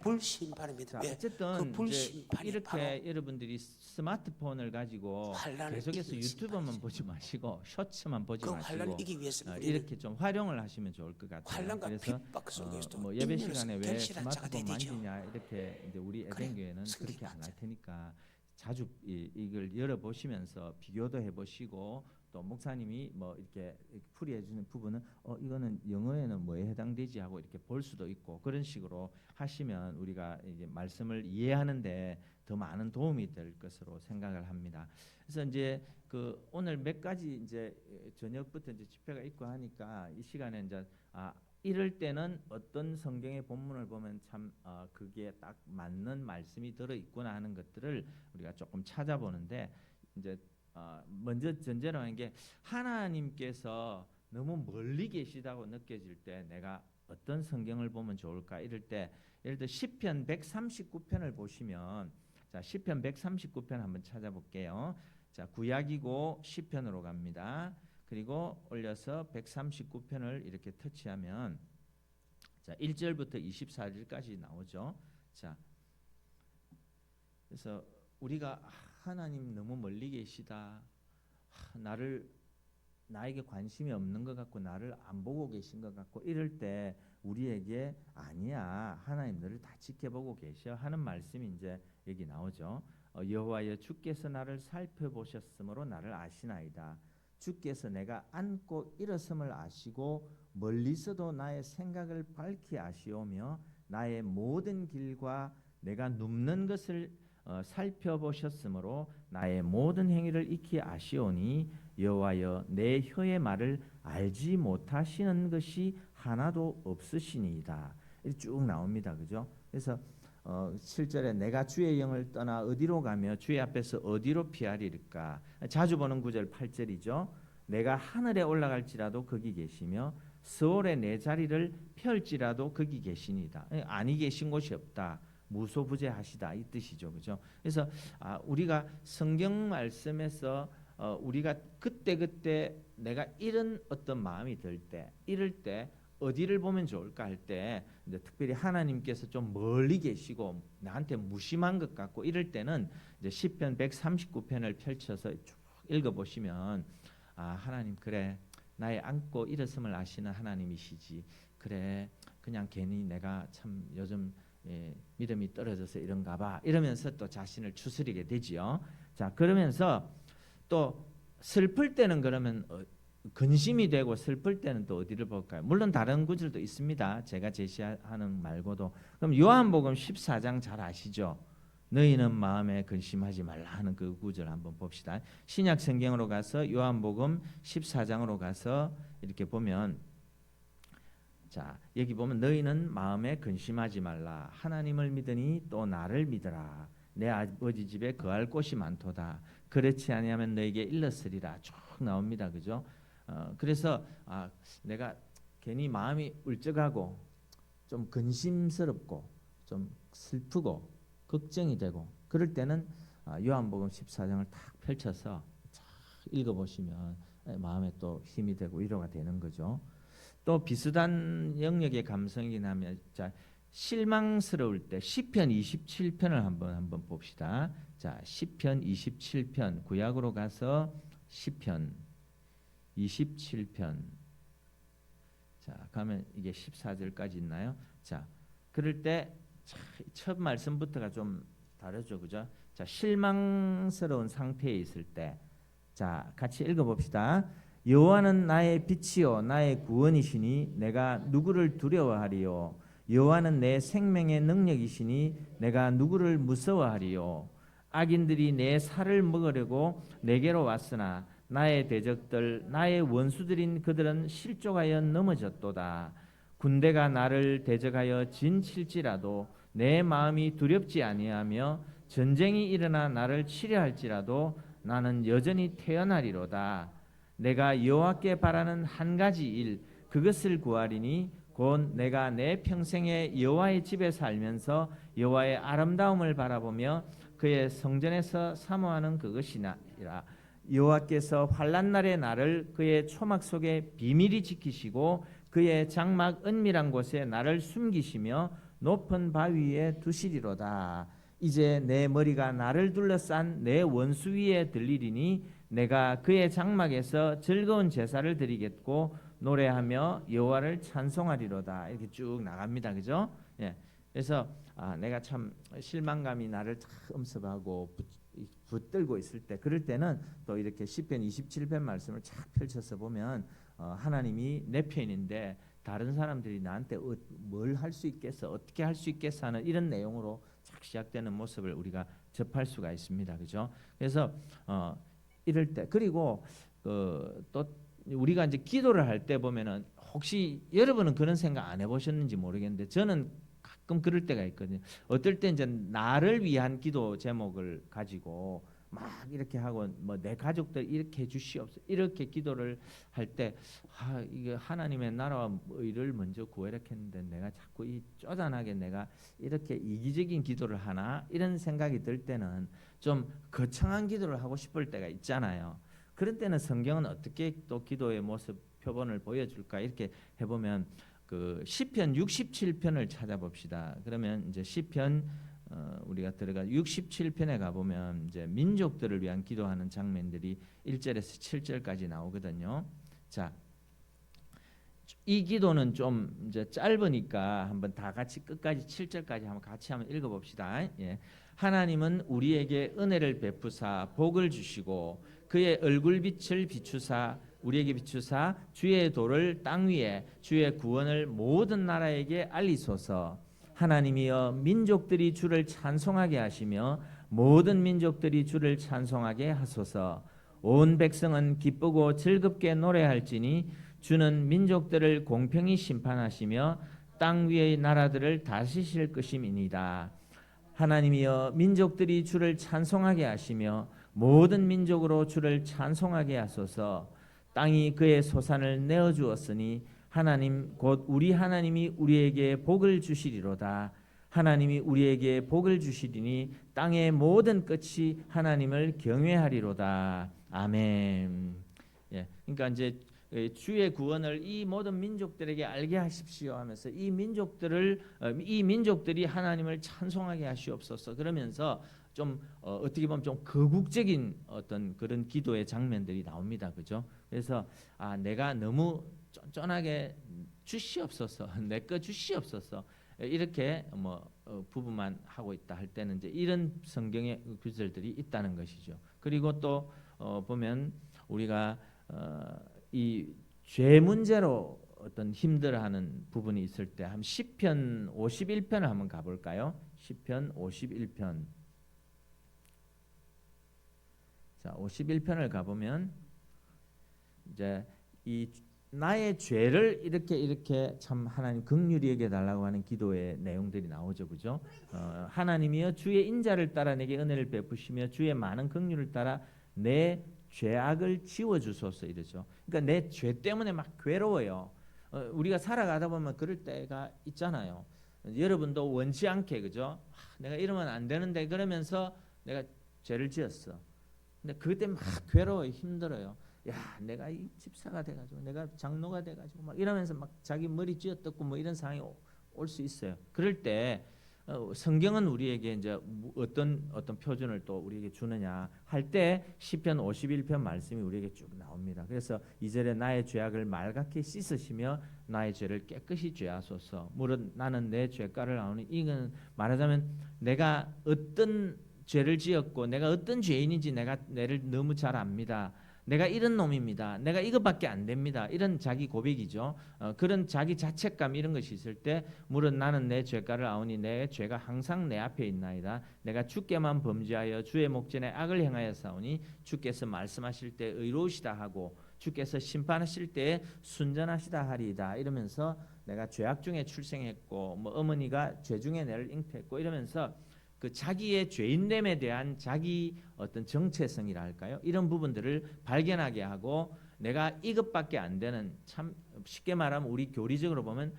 불심판입니다. 자, 왜? 어쨌든 그 이제 불심판이 이렇게 바로 여러분들이 스마트폰을 가지고 환란을 계속해서 이기는 유튜브만 심판이죠. 보지 마시고 쇼츠만 보지 그 마시고 환란을 이기기 위해서는 우리는 이렇게 좀 활용을 하시면 좋을 것 같아요. 환란과 그래서 핍박 속에서도 뭐 예배 인내로서 시간에 왜 결실한 자가 스마트폰 돼야 되죠. 만지냐 이렇게 이제 우리 그래, 에덴교회는 승리 그렇게 안 할 맞죠. 테니까 자주 이걸 열어보시면서 비교도 해보시고 또 목사님이 뭐 이렇게 풀이해 주는 부분은 이거는 영어에는 뭐에 해당되지 하고 이렇게 볼 수도 있고 그런 식으로 하시면 우리가 이제 말씀을 이해하는데 더 많은 도움이 될 것으로 생각을 합니다. 그래서 이제 그 오늘 몇 가지 이제 저녁부터 이제 집회가 있고 하니까 이 시간에 이제 이럴 때는 어떤 성경의 본문을 보면 참 그게 딱 맞는 말씀이 들어 있구나 하는 것들을 우리가 조금 찾아보는데 이제 먼저 전제로 하는 게 하나님께서 너무 멀리 계시다고 느껴질 때 내가 어떤 성경을 보면 좋을까? 이럴 때 예를 들어 시편 139편을 보시면 자, 시편 139편 한번 찾아볼게요. 자, 구약이고 시편으로 갑니다. 그리고 올려서 139편을 이렇게 터치하면 자, 1절부터 24절까지 나오죠. 자, 그래서 우리가 하나님 너무 멀리 계시다. 나에게 관심이 없는 것 같고 나를 안 보고 계신 것 같고 이럴 때 우리에게 아니야. 하나님 너를 다 지켜보고 계셔 하는 말씀이 이제 여기 나오죠. 여호와여 주께서 나를 살펴보셨으므로 나를 아시나이다. 주께서 내가 앉고 일어섬을 아시고 멀리서도 나의 생각을 밝히 아시오며 나의 모든 길과 내가 눕는 것을 살펴보셨으므로 나의 모든 행위를 익히 아시오니 여호와여 내 혀의 말을 알지 못하시는 것이 하나도 없으시니이다. 이렇게 쭉 나옵니다. 그죠? 그래서 7절에 내가 주의 영을 떠나 어디로 가며 주의 앞에서 어디로 피하리까? 자주 보는 구절 8절이죠. 내가 하늘에 올라갈지라도 거기 계시며 서울에 내 자리를 펼지라도 거기 계시니다. 아니 계신 곳이 없다. 무소부재하시다 이 뜻이죠. 그죠? 그래서 우리가 성경 말씀에서 우리가 그때 내가 이런 어떤 마음이 들 때, 이럴 때 어디를 보면 좋을까 할 때 이제 특별히 하나님께서 좀 멀리 계시고 나한테 무심한 것 같고 이럴 때는 이제 시편 139편을 펼쳐서 쭉 읽어 보시면 하나님 그래 나의 앉고 일어섬을 아시는 하나님이시지. 그래 그냥 괜히 내가 참 요즘 믿음이 떨어져서 이런가 봐 이러면서 또 자신을 추스리게 되지요. 자, 그러면서 또 슬플 때는 그러면 근심이 되고 슬플 때는 또 어디를 볼까요? 물론 다른 구절도 있습니다. 제가 제시하는 말고도. 그럼 요한복음 14장 잘 아시죠? 너희는 마음에 근심하지 말라 하는 그 구절 한번 봅시다. 신약 성경으로 가서 요한복음 14장으로 가서 이렇게 보면 자, 여기 보면 너희는 마음에 근심하지 말라. 하나님을 믿으니 또 나를 믿으라. 내 아버지 집에 거할 곳이 많도다. 그렇지 아니하면 너에게 일렀으리라. 쭉 나옵니다. 그죠? 그래서 내가 괜히 마음이 울적하고 좀 근심스럽고 좀 슬프고 걱정이 되고 그럴 때는 요한복음 14장을 딱 펼쳐서 쫙 읽어보시면 마음에 또 힘이 되고 위로가 되는 거죠. 또 비슷한 영역의 감성이긴 하면 자, 실망스러울 때 시편 27편을 한번 봅시다. 자, 시편 27편 구약으로 가서 시편 27편 자, 가면 이게 14절까지 있나요? 자, 그럴 때 첫 말씀부터가 좀 다르죠. 그죠? 자, 실망스러운 상태에 있을 때 자, 같이 읽어 봅시다. 여호와는 나의 빛이요 나의 구원이시니 내가 누구를 두려워하리요. 여호와는 내 생명의 능력이시니 내가 누구를 무서워하리요. 악인들이 내 살을 먹으려고 내게로 왔으나 나의 대적들 나의 원수들인 그들은 실족하여 넘어졌도다. 군대가 나를 대적하여 진칠지라도 내 마음이 두렵지 아니하며 전쟁이 일어나 나를 치려할지라도 나는 여전히 태어나리로다. 내가 여호와께 바라는 한 가지 일 그것을 구하리니 곧 내가 내 평생에 여호와의 집에 살면서 여호와의 아름다움을 바라보며 그의 성전에서 사모하는 그것이니라. 여호와께서 환난 날에 나를 그의 초막 속에 비밀히 지키시고 그의 장막 은밀한 곳에 나를 숨기시며 높은 바위 위에 두시리로다. 이제 내 머리가 나를 둘러싼 내 원수 위에 들리리니 내가 그의 장막에서 즐거운 제사를 드리겠고 노래하며 여호와를 찬송하리로다. 이렇게 쭉 나갑니다. 그죠? 예. 그래서 내가 참 실망감이 나를 참 엄습하고 붙들고 있을 때 그럴 때는 또 이렇게 시편 27편 말씀을 착 펼쳐서 보면 하나님이 내 편인데 다른 사람들이 나한테 뭘 할 수 있겠어 어떻게 할 수 있겠어 하는 이런 내용으로 착 시작되는 모습을 우리가 접할 수가 있습니다. 그죠? 그래서 이럴 때 그리고 또 우리가 이제 기도를 할 때 보면은 혹시 여러분은 그런 생각 안 해보셨는지 모르겠는데 저는 가끔 그럴 때가 있거든요. 어떨 때 이제 나를 위한 기도 제목을 가지고 막 이렇게 하고 뭐 내 가족들 이렇게 해 주시옵소서 이렇게 기도를 할 때 이게 하나님의 나라와 의를 먼저 구하라 했는데 내가 자꾸 이 쪼잔하게 내가 이렇게 이기적인 기도를 하나 이런 생각이 들 때는 좀 거창한 기도를 하고 싶을 때가 있잖아요. 그런 때는 성경은 어떻게 또 기도의 모습 표본을 보여줄까 이렇게 해보면 그 시편 67편을 찾아봅시다. 그러면 이제 시편 우리가 들어가 67편에 가보면 이제 민족들을 위한 기도하는 장면들이 1절에서 7절까지 나오거든요. 자, 이 기도는 좀 이제 짧으니까 한번 다 같이 끝까지 7절까지 한번 같이 한번 읽어봅시다. 예. 하나님은 우리에게 은혜를 베푸사 복을 주시고 그의 얼굴빛을 비추사 우리에게 비추사 주의 도를 땅 위에 주의 구원을 모든 나라에게 알리소서. 하나님이여 민족들이 주를 찬송하게 하시며 모든 민족들이 주를 찬송하게 하소서. 온 백성은 기쁘고 즐겁게 노래할지니 주는 민족들을 공평히 심판하시며 땅 위의 나라들을 다스리실 것임이니이다. 하나님이여 민족들이 주를 찬송하게 하시며 모든 민족으로 주를 찬송하게 하소서. 땅이 그의 소산을 내어 주었으니 하나님 곧 우리 하나님이 우리에게 복을 주시리로다. 하나님이 우리에게 복을 주시리니 땅의 모든 끝이 하나님을 경외하리로다. 아멘. 예, 그러니까 이제 주의 구원을 이 모든 민족들에게 알게 하십시오 하면서 이 민족들이 하나님을 찬송하게 하시옵소서. 그러면서 좀 어떻게 보면 좀 거국적인 어떤 그런 기도의 장면들이 나옵니다. 그죠? 그래서 내가 너무 쫀쫀하게 주시옵소서, 내 거 주시옵소서 이렇게 뭐 부부만 하고 있다 할 때는 이제 이런 성경의 구절들이 있다는 것이죠. 그리고 또 보면 우리가 이 죄 문제로 어떤 힘들어하는 부분이 있을 때 한 시편 51편을 한번 가볼까요? 시편 51편. 자, 51편을 가보면 이제 이 나의 죄를 이렇게 참 하나님 긍휼히 여겨 달라고 하는 기도의 내용들이 나오죠, 그죠? 하나님이여 주의 인자를 따라 내게 은혜를 베푸시며 주의 많은 긍휼을 따라 내 죄악을 지워 주소서 이러죠. 그러니까 내 죄 때문에 막 괴로워요. 우리가 살아가다 보면 그럴 때가 있잖아요. 여러분도 원치 않게 그죠? 내가 이러면 안 되는데 그러면서 내가 죄를 지었어. 근데 그때 막 괴로워요, 힘들어요. 야, 내가 이 집사가 돼가지고, 내가 장로가 돼가지고, 막 이러면서 막 자기 머리 쥐어뜯고 뭐 이런 상황이 올 수 있어요. 그럴 때 성경은 우리에게 이제 어떤 표준을 또 우리에게 주느냐 할 때 시편 51편 말씀이 우리에게 쭉 나옵니다. 그래서 2절에 나의 죄악을 말갛게 씻으시며 나의 죄를 깨끗이 죄하소서. 물론 나는 내 죄가를 아오니 이건 말하자면 내가 어떤 죄를 지었고 내가 어떤 죄인인지 내가 내를 너무 잘 압니다. 내가 이런 놈입니다. 내가 이것밖에 안 됩니다. 이런 자기 고백이죠. 그런 자기 자책감 이런 것이 있을 때 물은 나는 내 죄가를 아오니 내 죄가 항상 내 앞에 있나이다. 내가 주께만 범죄하여 주의 목전에 악을 행하였사오니 주께서 말씀하실 때 의로우시다 하고 주께서 심판하실 때 순전하시다 하리이다. 이러면서 내가 죄악 중에 출생했고 뭐 어머니가 죄 중에 내를 잉태했고 이러면서 그 자기의 죄인됨에 대한 자기 어떤 정체성이라 할까요? 이런 부분들을 발견하게 하고 내가 이것밖에 안 되는 참 쉽게 말하면 우리 교리적으로 보면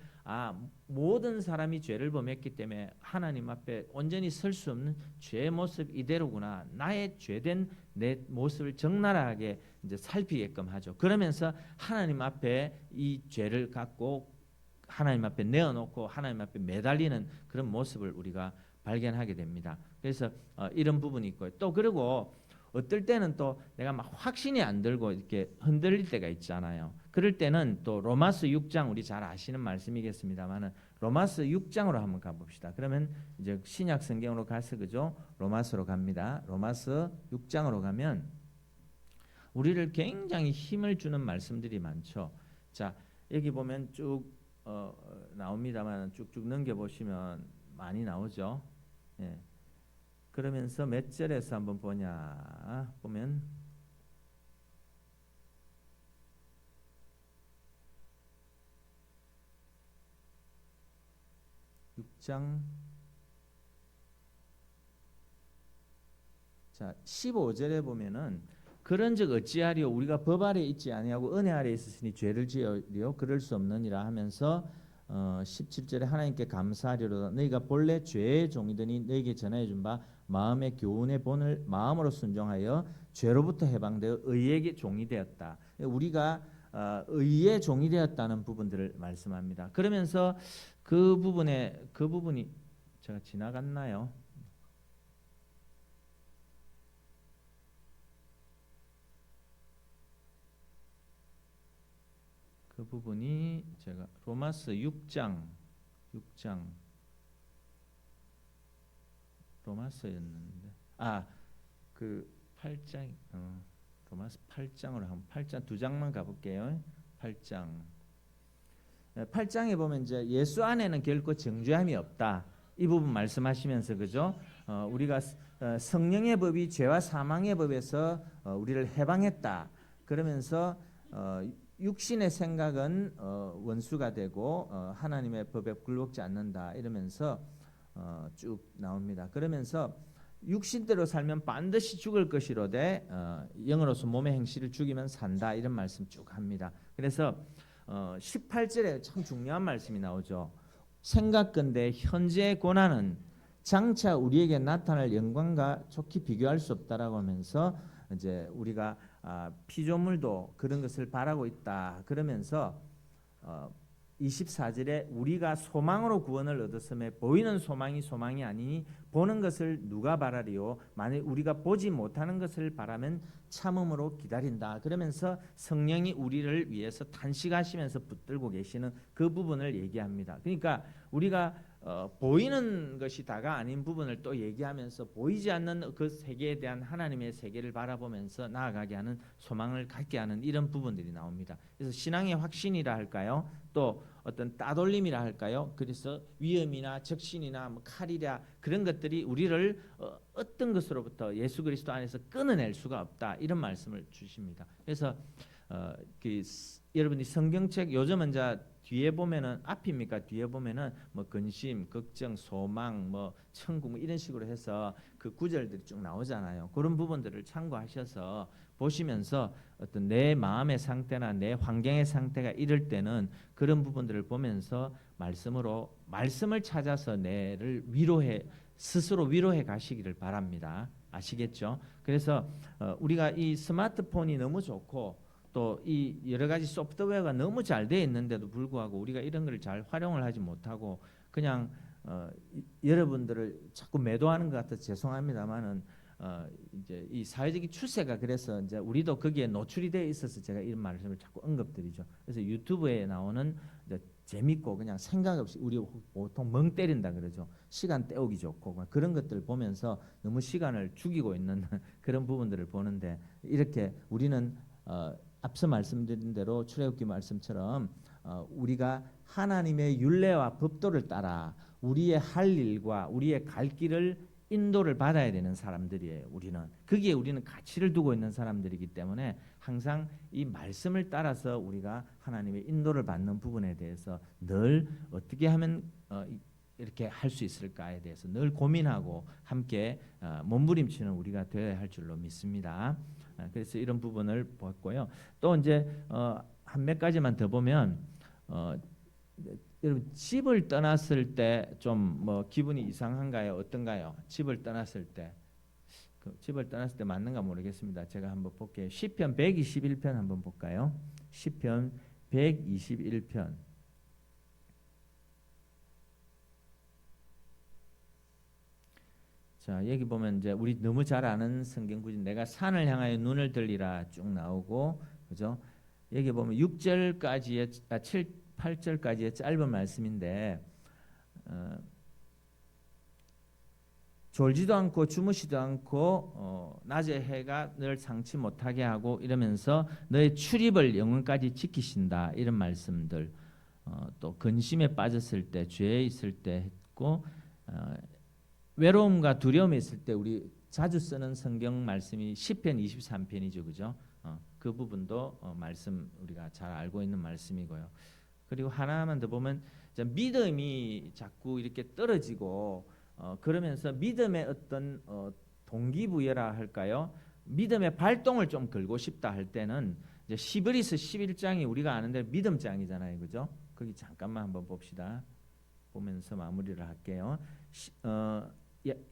모든 사람이 죄를 범했기 때문에 하나님 앞에 온전히 설 수 없는 죄의 모습 이대로구나. 나의 죄된 내 모습을 적나라하게 이제 살피게끔 하죠. 그러면서 하나님 앞에 이 죄를 갖고 하나님 앞에 내어놓고 하나님 앞에 매달리는 그런 모습을 우리가 발견하게 됩니다. 그래서 이런 부분이 있고요. 또 그리고 어떨 때는 또 내가 막 확신이 안 들고 이렇게 흔들릴 때가 있잖아요. 그럴 때는 또 로마서 6장 우리 잘 아시는 말씀이겠습니다만은 로마서 6장으로 한번 가봅시다. 그러면 이제 신약 성경으로 가서 그죠? 로마서로 갑니다. 로마서 6장으로 가면 우리를 굉장히 힘을 주는 말씀들이 많죠. 자, 여기 보면 쭉 나옵니다만 쭉쭉 넘겨 보시면 많이 나오죠. 예. 그러면서 몇 절에서 한번 보면 6장 자, 15절에 보면은 그런즉 어찌하리요 우리가 법 아래 있지 아니하고 은혜 아래 있으니 죄를 지으리요 그럴 수 없느니라 하면서 17절에 하나님께 감사하리로다 너희가 본래 죄의 종이더니 너희에게 전하여 준 바 마음의 교훈의 본을 마음으로 순종하여 죄로부터 해방되어 의의 종이 되었다. 우리가 의의 종이 되었다는 부분들을 말씀합니다. 그러면서 그 부분이 제가 지나갔나요? 그 부분이 제가 로마서 6장 로마서였는데 그 8장 로마서 8장으로 한번 8장 두 장만 가볼게요. 8장에 보면 이제 예수 안에는 결코 정죄함이 없다. 이 부분 말씀하시면서 그죠? 우리가 성령의 법이 죄와 사망의 법에서 우리를 해방했다. 그러면서 육신의 생각은 원수가 되고 하나님의 법에 굴복지 않는다. 이러면서 쭉 나옵니다. 그러면서 육신대로 살면 반드시 죽을 것이로되 영으로서 몸의 행실을 죽이면 산다. 이런 말씀 쭉 합니다. 그래서 18절에 참 중요한 말씀이 나오죠. 생각건대 현재의 고난은 장차 우리에게 나타날 영광과 좋게 비교할 수 없다라고 하면서 이제 우리가 피조물도 그런 것을 바라고 있다. 그러면서 24절에 우리가 소망으로 구원을 얻었음에 보이는 소망이 아니니 보는 것을 누가 바라리요 만일 우리가 보지 못하는 것을 바라면 참음으로 기다린다. 그러면서 성령이 우리를 위해서 탄식하시면서 붙들고 계시는 그 부분을 얘기합니다. 그러니까 우리가 보이는 것이 다가 아닌 부분을 또 얘기하면서 보이지 않는 그 세계에 대한 하나님의 세계를 바라보면서 나아가게 하는 소망을 갖게 하는 이런 부분들이 나옵니다. 그래서 신앙의 확신이라 할까요? 또 어떤 따돌림이라 할까요? 그래서 위험이나 적신이나 뭐 칼이라 그런 것들이 우리를 어떤 것으로부터 예수 그리스도 안에서 끊어낼 수가 없다. 이런 말씀을 주십니다. 그래서 여러분이 성경책 요즘은 이제 뒤에 보면은 앞입니까? 뒤에 보면은 뭐 근심, 걱정, 소망, 뭐 천국 뭐 이런 식으로 해서 그 구절들이 쭉 나오잖아요. 그런 부분들을 참고하셔서 보시면서 어떤 내 마음의 상태나 내 환경의 상태가 이럴 때는 그런 부분들을 보면서 말씀을 찾아서 내를 스스로 위로해 가시기를 바랍니다. 아시겠죠? 그래서 우리가 이 스마트폰이 너무 좋고 또 이 여러 가지 소프트웨어가 너무 잘 돼 있는데도 불구하고 우리가 이런 걸 잘 활용을 하지 못하고 그냥 여러분들을 자꾸 매도하는 것 같아서 죄송합니다만은 이제 이 사회적인 추세가 그래서 이제 우리도 거기에 노출이 되어 있어서 제가 이런 말씀을 자꾸 언급드리죠. 그래서 유튜브에 나오는 이제 재밌고 그냥 생각 없이 우리 보통 멍 때린다 그러죠. 시간 때우기 좋고 그런 것들을 보면서 너무 시간을 죽이고 있는 그런 부분들을 보는데 이렇게 우리는 앞서 말씀드린 대로 출애굽기 말씀처럼 우리가 하나님의 율례와 법도를 따라 우리의 할 일과 우리의 갈 길을 인도를 받아야 되는 사람들이에요. 거기에 우리는 가치를 두고 있는 사람들이기 때문에 항상 이 말씀을 따라서 우리가 하나님의 인도를 받는 부분에 대해서 늘 어떻게 하면 이렇게 할 수 있을까에 대해서 늘 고민하고 함께 몸부림치는 우리가 되어야 할 줄로 믿습니다. 그래서 이런 부분을 봤고요. 또 이제 한 몇 가지만 더 보면 여러분 집을 떠났을 때 좀 뭐 기분이 이상한가요? 어떤가요? 집을 떠났을 때 맞는가 모르겠습니다. 제가 한번 볼게요. 시편 121편 한번 볼까요? 시편 121편. 자, 여기 보면 이제 우리 너무 잘 아는 성경 구절 내가 산을 향하여 눈을 들리라 쭉 나오고 그죠? 여기 보면 6절까지의 8절까지의 짧은 말씀인데 졸지도 않고 주무시도 않고 낮에 해가 늘 상치 못하게 하고 이러면서 너의 출입을 영원까지 지키신다 이런 말씀들 또 근심에 빠졌을 때 죄에 있을 때 했고 외로움과 두려움이 있을 때 우리 자주 쓰는 성경 말씀이 시편 23편이죠. 그죠? 그 부분도 말씀 우리가 잘 알고 있는 말씀이고요. 그리고 하나만 더 보면 믿음이 자꾸 이렇게 떨어지고 그러면서 믿음의 어떤 동기부여라 할까요? 믿음의 발동을 좀 걸고 싶다 할 때는 이제 히브리서 11장이 우리가 아는데 믿음장이잖아요, 그죠? 거기 잠깐만 한번 봅시다. 보면서 마무리를 할게요.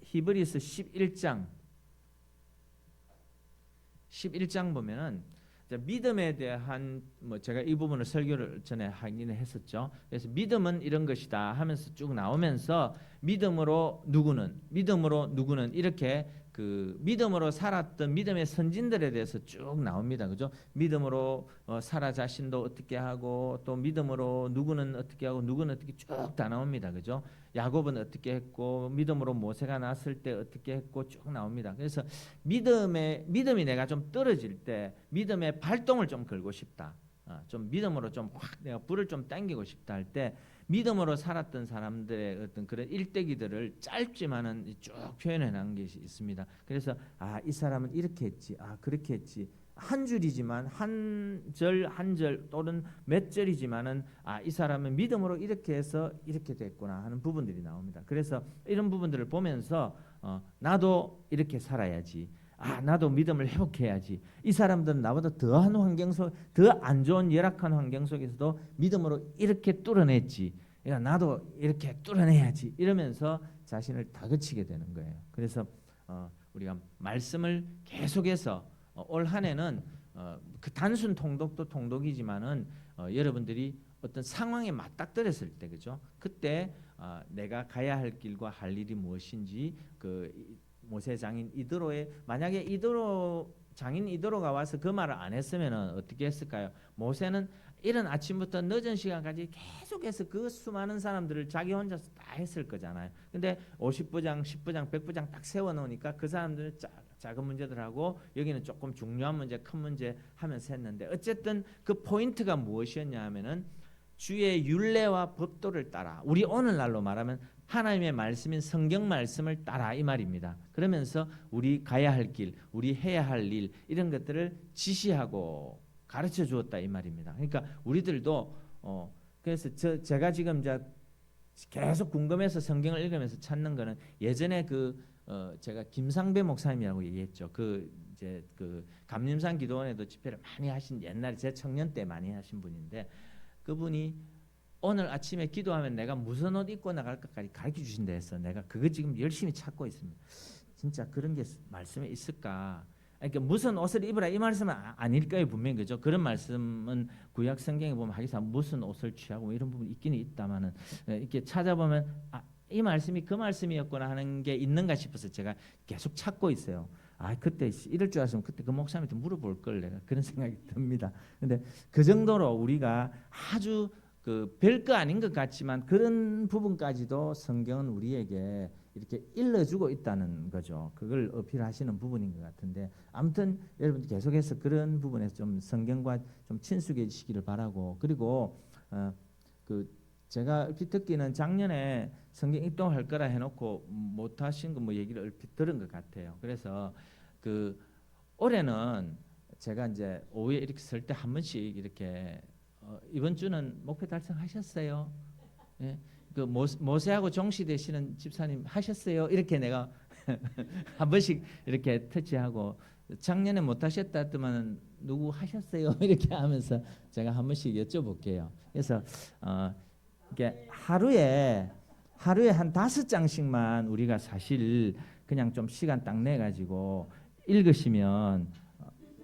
히브리서 11장 보면은 믿음에 대한 뭐 제가 이 부분을 설교를 전에 하긴 했었죠. 그래서 믿음은 이런 것이다 하면서 쭉 나오면서 믿음으로 누구는 이렇게 그 믿음으로 살았던 믿음의 선진들에 대해서 쭉 나옵니다. 그죠? 믿음으로 사라 자신도 어떻게 하고 또 믿음으로 누구는 어떻게 하고 누구는 어떻게 쭉 다 나옵니다. 그죠? 야곱은 어떻게 했고 믿음으로 모세가 났을 때 어떻게 했고 쭉 나옵니다. 그래서 믿음이 내가 좀 떨어질 때 믿음의 발동을 좀 걸고 싶다. 좀 믿음으로 좀 확 내가 불을 좀 당기고 싶다 할 때 믿음으로 살았던 사람들의 어떤 그런 일대기들을 짧지만은 쭉 표현해 놓은 것이 있습니다. 그래서 이 사람은 이렇게 했지, 그렇게 했지. 한 줄이지만 한 절 또는 몇 절이지만은 이 사람은 믿음으로 이렇게 해서 이렇게 됐구나 하는 부분들이 나옵니다. 그래서 이런 부분들을 보면서 나도 이렇게 살아야지. 나도 믿음을 회복해야지. 이 사람들은 나보다 더한 환경 속, 더 안 좋은 열악한 환경 속에서도 믿음으로 이렇게 뚫어냈지. 그러니까 나도 이렇게 뚫어내야지. 이러면서 자신을 다그치게 되는 거예요. 그래서 우리가 말씀을 계속해서 올 한 해는 그 단순 통독도 통독이지만은 여러분들이 어떤 상황에 맞닥뜨렸을 때, 그죠? 그때 내가 가야 할 길과 할 일이 무엇인지 그 모세 장인 이드로의 만약에 장인 이드로가 와서 그 말을 안 했으면은 어떻게 했을까요? 모세는 이른 아침부터 늦은 시간까지 계속해서 그 수많은 사람들을 자기 혼자서 다 했을 거잖아요. 근데 50부장, 10부장, 100부장 딱 세워놓으니까 그 사람들은 작은 문제들하고 여기는 조금 중요한 문제, 큰 문제 하면서 했는데 어쨌든 그 포인트가 무엇이었냐 하면은 주의 율례와 법도를 따라 우리 오늘날로 말하면 하나님의 말씀인 성경 말씀을 따라 이 말입니다. 그러면서 우리 가야 할 길, 우리 해야 할 일 이런 것들을 지시하고 가르쳐 주었다 이 말입니다. 그러니까 우리들도 그래서 제가 지금 이제 계속 궁금해서 성경을 읽으면서 찾는 거는 예전에 제가 김상배 목사님이라고 얘기했죠. 이제 감림산 기도원에도 집회를 많이 하신 옛날에 제 청년 때 많이 하신 분인데 그분이 오늘 아침에 기도하면 내가 무슨 옷 입고 나갈 것까지 가르쳐 주신다 해서 내가 그거 지금 열심히 찾고 있습니다. 진짜 그런 게 말씀에 있을까? 그러니까 무슨 옷을 입으라 이 말씀은 아닐 거예요 분명히 그죠? 그런 말씀은 구약 성경에 보면 하기사 무슨 옷을 취하고 이런 부분이 있기는 있다마는 이렇게 찾아보면 이 말씀이 그 말씀이었구나 하는 게 있는가 싶어서 제가 계속 찾고 있어요. 그때 이럴 줄 알았으면 그때 그 목사님한테 물어볼 걸 내가 그런 생각이 듭니다. 근데 그 정도로 우리가 아주 별거 아닌 것 같지만 그런 부분까지도 성경은 우리에게 이렇게 일러주고 있다는 거죠. 그걸 어필하시는 부분인 것 같은데 아무튼 여러분 계속해서 그런 부분에서 좀 성경과 좀 친숙해지시기를 바라고 그리고 제가 얼핏 듣기는 작년에 성경 입동할 거라 해놓고 못 하신 거 뭐 얘기를 얼핏 들은 것 같아요. 그래서 올해는 제가 이제 오후에 이렇게 설 때 한 번씩 이렇게 이번 주는 목표 달성하셨어요? 예? 모세하고 종시 되시는 집사님 하셨어요? 이렇게 내가 한 번씩 이렇게 터치하고 작년에 못 하셨다 했더만 누구 하셨어요? 이렇게 하면서 제가 한 번씩 여쭤볼게요. 그래서 이게 하루에 한 5장씩만 우리가 사실 그냥 좀 시간 딱 내 가지고 읽으시면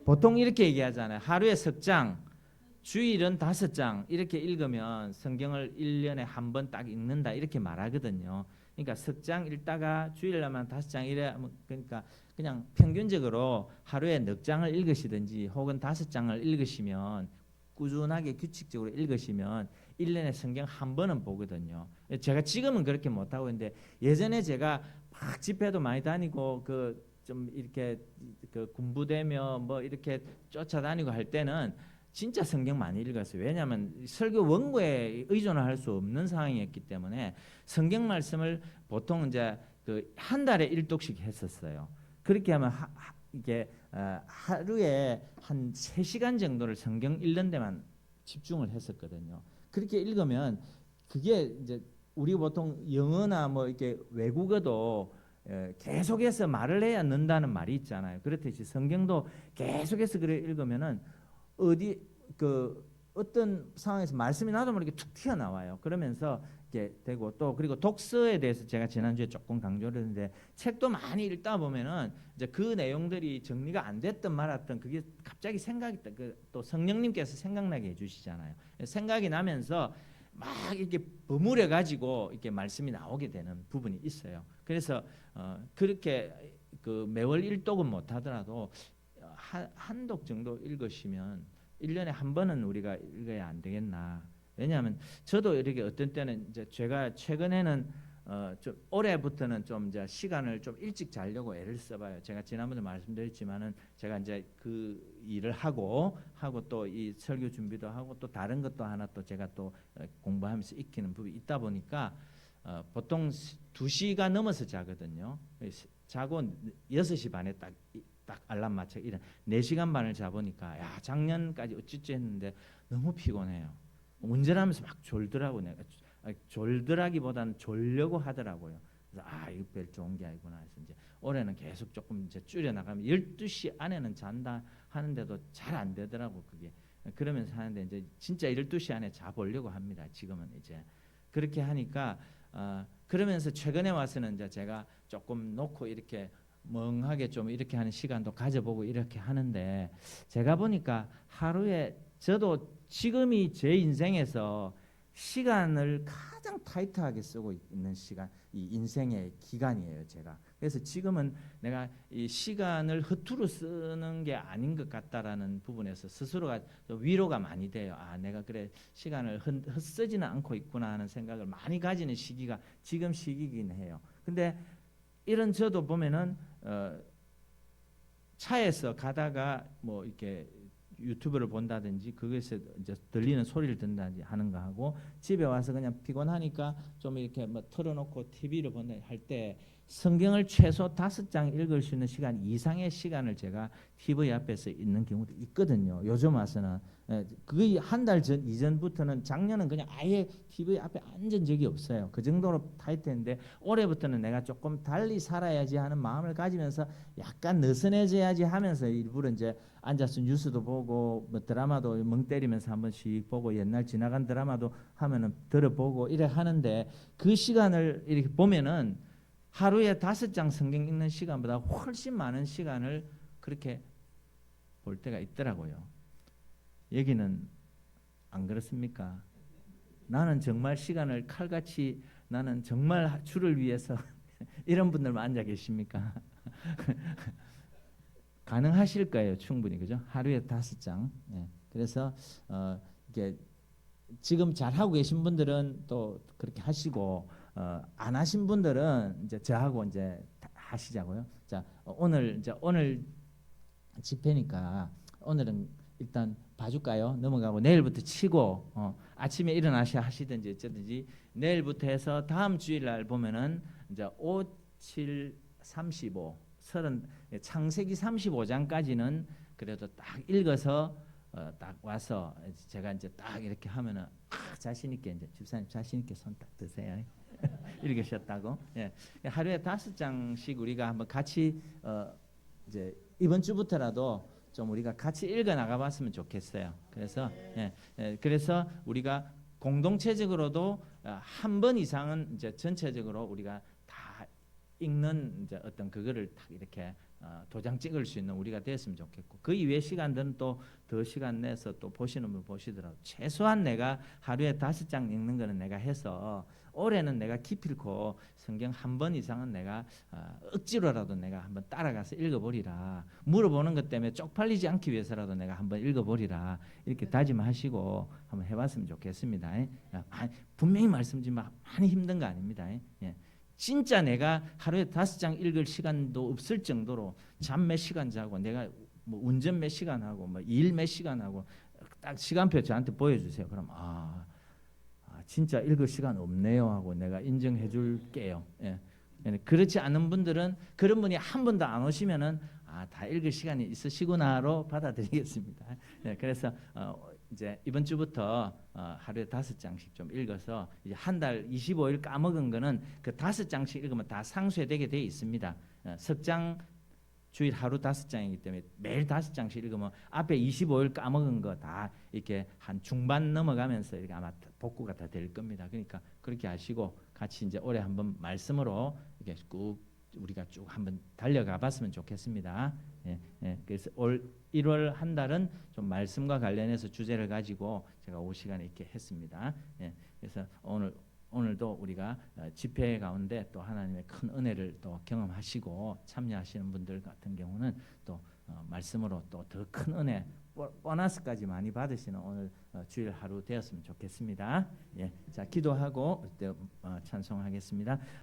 보통 이렇게 얘기하잖아요. 하루에 석 장, 주일은 5장 이렇게 읽으면 성경을 1년에 한 번 딱 읽는다 이렇게 말하거든요. 그러니까 석 장 읽다가 주일날만 5장 이래 그러니까 그냥 평균적으로 하루에 넉 장을 읽으시든지 혹은 5장을 읽으시면 꾸준하게 규칙적으로 읽으시면 1년에 성경 한 번은 보거든요. 제가 지금은 그렇게 못 하고 있는데 예전에 제가 막 집회도 많이 다니고 좀 이렇게 군부되며 뭐 이렇게 쫓아다니고 할 때는 진짜 성경 많이 읽었어요. 왜냐하면 설교 원고에 의존을 할 수 없는 상황이었기 때문에 성경 말씀을 보통 이제 한 달에 1독씩 했었어요. 그렇게 하면 이게 하루에 한 3시간 정도를 성경 읽는 데만 집중을 했었거든요. 그렇게 읽으면 그게 이제 우리 보통 영어나 뭐 이렇게 외국어도 계속해서 말을 해야 는다는 말이 있잖아요. 그렇듯이 성경도 계속해서 그래 읽으면은 어디 그 어떤 상황에서 말씀이 나도 모르게 툭 튀어나와요. 그러면서 이게 되고 또 그리고 독서에 대해서 제가 지난주에 조금 강조를 했는데 책도 많이 읽다 보면은 이제 그 내용들이 정리가 안 됐던 말았던 그게 갑자기 생각이 또 성령님께서 생각나게 해주시잖아요. 생각이 나면서 막 이렇게 버무려 가지고 이렇게 말씀이 나오게 되는 부분이 있어요. 그래서 그렇게 그 매월 일독은 못 하더라도 한독 정도 읽으시면 1년에 한 번은 우리가 읽어야 안 되겠나. 왜냐하면 저도 이렇게 어떤 때는 이제 제가 최근에는 좀 올해부터는 좀 이제 시간을 좀 일찍 자려고 애를 써봐요. 제가 지난번에 말씀드렸지만은 제가 이제 그 일을 하고 또 이 설교 준비도 하고 또 다른 것도 하나 또 제가 또 공부하면서 익히는 부분이 있다 보니까 보통 2시가 넘어서 자거든요. 자고 6시 반에 딱 알람 맞춰 일어나 4시간 반을 자보니까 야 작년까지 어찌어찌 했는데 너무 피곤해요. 운전하면서 막 졸더라고. 내가 졸더라기보다는 졸려고 하더라고요. 그래서 이거 별 좋은 게 아니구나 해서 이제 올해는 계속 조금 이제 줄여 나가면 12시 안에는 잔다 하는데도 잘 안 되더라고 그게. 그러면서 하는데 이제 진짜 12시 안에 자보려고 합니다. 지금은 이제 그렇게 하니까 그러면서 최근에 와서는 이제 제가 조금 놓고 이렇게 멍하게 좀 이렇게 하는 시간도 가져보고 이렇게 하는데 제가 보니까 하루에 저도 지금이 제 인생에서 시간을 가장 타이트하게 쓰고 있는 시간, 이 인생의 기간이에요, 제가. 그래서 지금은 내가 이 시간을 허투루 쓰는 게 아닌 것 같다라는 부분에서 스스로가 좀 위로가 많이 돼요. 내가 그래 시간을 헛쓰지는 않고 있구나 하는 생각을 많이 가지는 시기가 지금 시기이긴 해요. 근데 이런 저도 보면은 차에서 가다가 뭐 이렇게 유튜브를 본다든지 그것에 이제 들리는 소리를 듣는다든지 하는 거 하고 집에 와서 그냥 피곤하니까 좀 이렇게 뭐 틀어놓고 TV를 본다 할 때 성경을 최소 5장 읽을 수 있는 시간 이상의 시간을 제가 TV 앞에서 있는 경우도 있거든요. 요즘 와서는 그게 한 달 전 이전부터는 작년은 그냥 아예 TV 앞에 앉은 적이 없어요. 그 정도로 타이트했는데 올해부터는 내가 조금 달리 살아야지 하는 마음을 가지면서 약간 느슨해져야지 하면서 일부러 이제 앉아서 뉴스도 보고 뭐 드라마도 멍 때리면서 한 번씩 보고 옛날 지나간 드라마도 하면은 들어보고 이래 하는데 그 시간을 이렇게 보면은 하루에 5장 성경 읽는 시간보다 훨씬 많은 시간을 그렇게 볼 때가 있더라고요. 여기는 안 그렇습니까? 나는 정말 시간을 칼같이 나는 정말 주를 위해서 이런 분들만 앉아 계십니까? 가능하실 거예요, 충분히. 그죠? 하루에 5장. 예. 그래서 이게 지금 잘 하고 계신 분들은 또 그렇게 하시고 안 하신 분들은 이제 저하고 이제 하시자고요. 자, 오늘 집회니까 오늘은 일단 봐줄까요? 넘어가고 내일부터 치고 아침에 일어나셔 하시든지 어쩌든지 내일부터 해서 다음 주일날 보면은 이제 5, 7, 35, 30 창세기 35장까지는 그래도 딱 읽어서 딱 와서 제가 이제 딱 이렇게 하면은 자신 있게 이제 집사님 자신 있게 손 딱 드세요. 읽으셨다고? 예. 하루에 5장씩 우리가 한번 같이 이제 이번 주부터라도 좀 우리가 같이 읽어 나가봤으면 좋겠어요. 그래서 그래서 우리가 공동체적으로도 한 번 이상은 이제 전체적으로 우리가 다 읽는 이제 어떤 그거를 딱 이렇게 도장 찍을 수 있는 우리가 됐으면 좋겠고 그 이외의 시간들은 또 더 시간 내서 또 보시는 분 보시더라도 최소한 내가 하루에 5장 읽는 거는 내가 해서 올해는 내가 기필코 성경 한 번 이상은 내가 억지로라도 내가 한번 따라가서 읽어보리라. 물어보는 것 때문에 쪽팔리지 않기 위해서라도 내가 한번 읽어보리라. 이렇게 다짐하시고 한번 해봤으면 좋겠습니다. 분명히 말씀드리지만 많이 힘든 거 아닙니다. 진짜 내가 하루에 5장 읽을 시간도 없을 정도로 잠 몇 시간 자고 내가 뭐 운전 몇 시간 하고 뭐 일 몇 시간 하고 딱 시간표 저한테 보여주세요. 그럼 진짜 읽을 시간 없네요 하고 내가 인정해 줄게요. 그렇지 않은 분들은 그런 분이 한 번도 안 오시면은 다 읽을 시간이 있으시구나로 받아들이겠습니다. 그래서 이제 이번 주부터 하루에 5장씩 좀 읽어서 이제 한 달 25일 까먹은 거는 그 5장씩 읽으면 다 상쇄되게 돼 있습니다. 석장 주일 하루 5장이기 때문에 매일 5장씩 읽으면 앞에 25일 까먹은 거 다 이렇게 한 중반 넘어가면서 이렇게 아마 복구가 다 될 겁니다. 그러니까 그렇게 하시고 같이 이제 올해 한번 말씀으로 이렇게 꾹 우리가 쭉 한번 달려가 봤으면 좋겠습니다. 그래서 올 1월 한 달은 좀 말씀과 관련해서 주제를 가지고 제가 오후 시간에 이렇게 했습니다. 그래서 오늘도 우리가 집회 가운데 또 하나님의 큰 은혜를 또 경험하시고 참여하시는 분들 같은 경우는 또 말씀으로 또 더 큰 은혜 보너스까지 많이 받으시는 오늘 주일 하루 되었으면 좋겠습니다. 자, 기도하고 그때 찬송하겠습니다.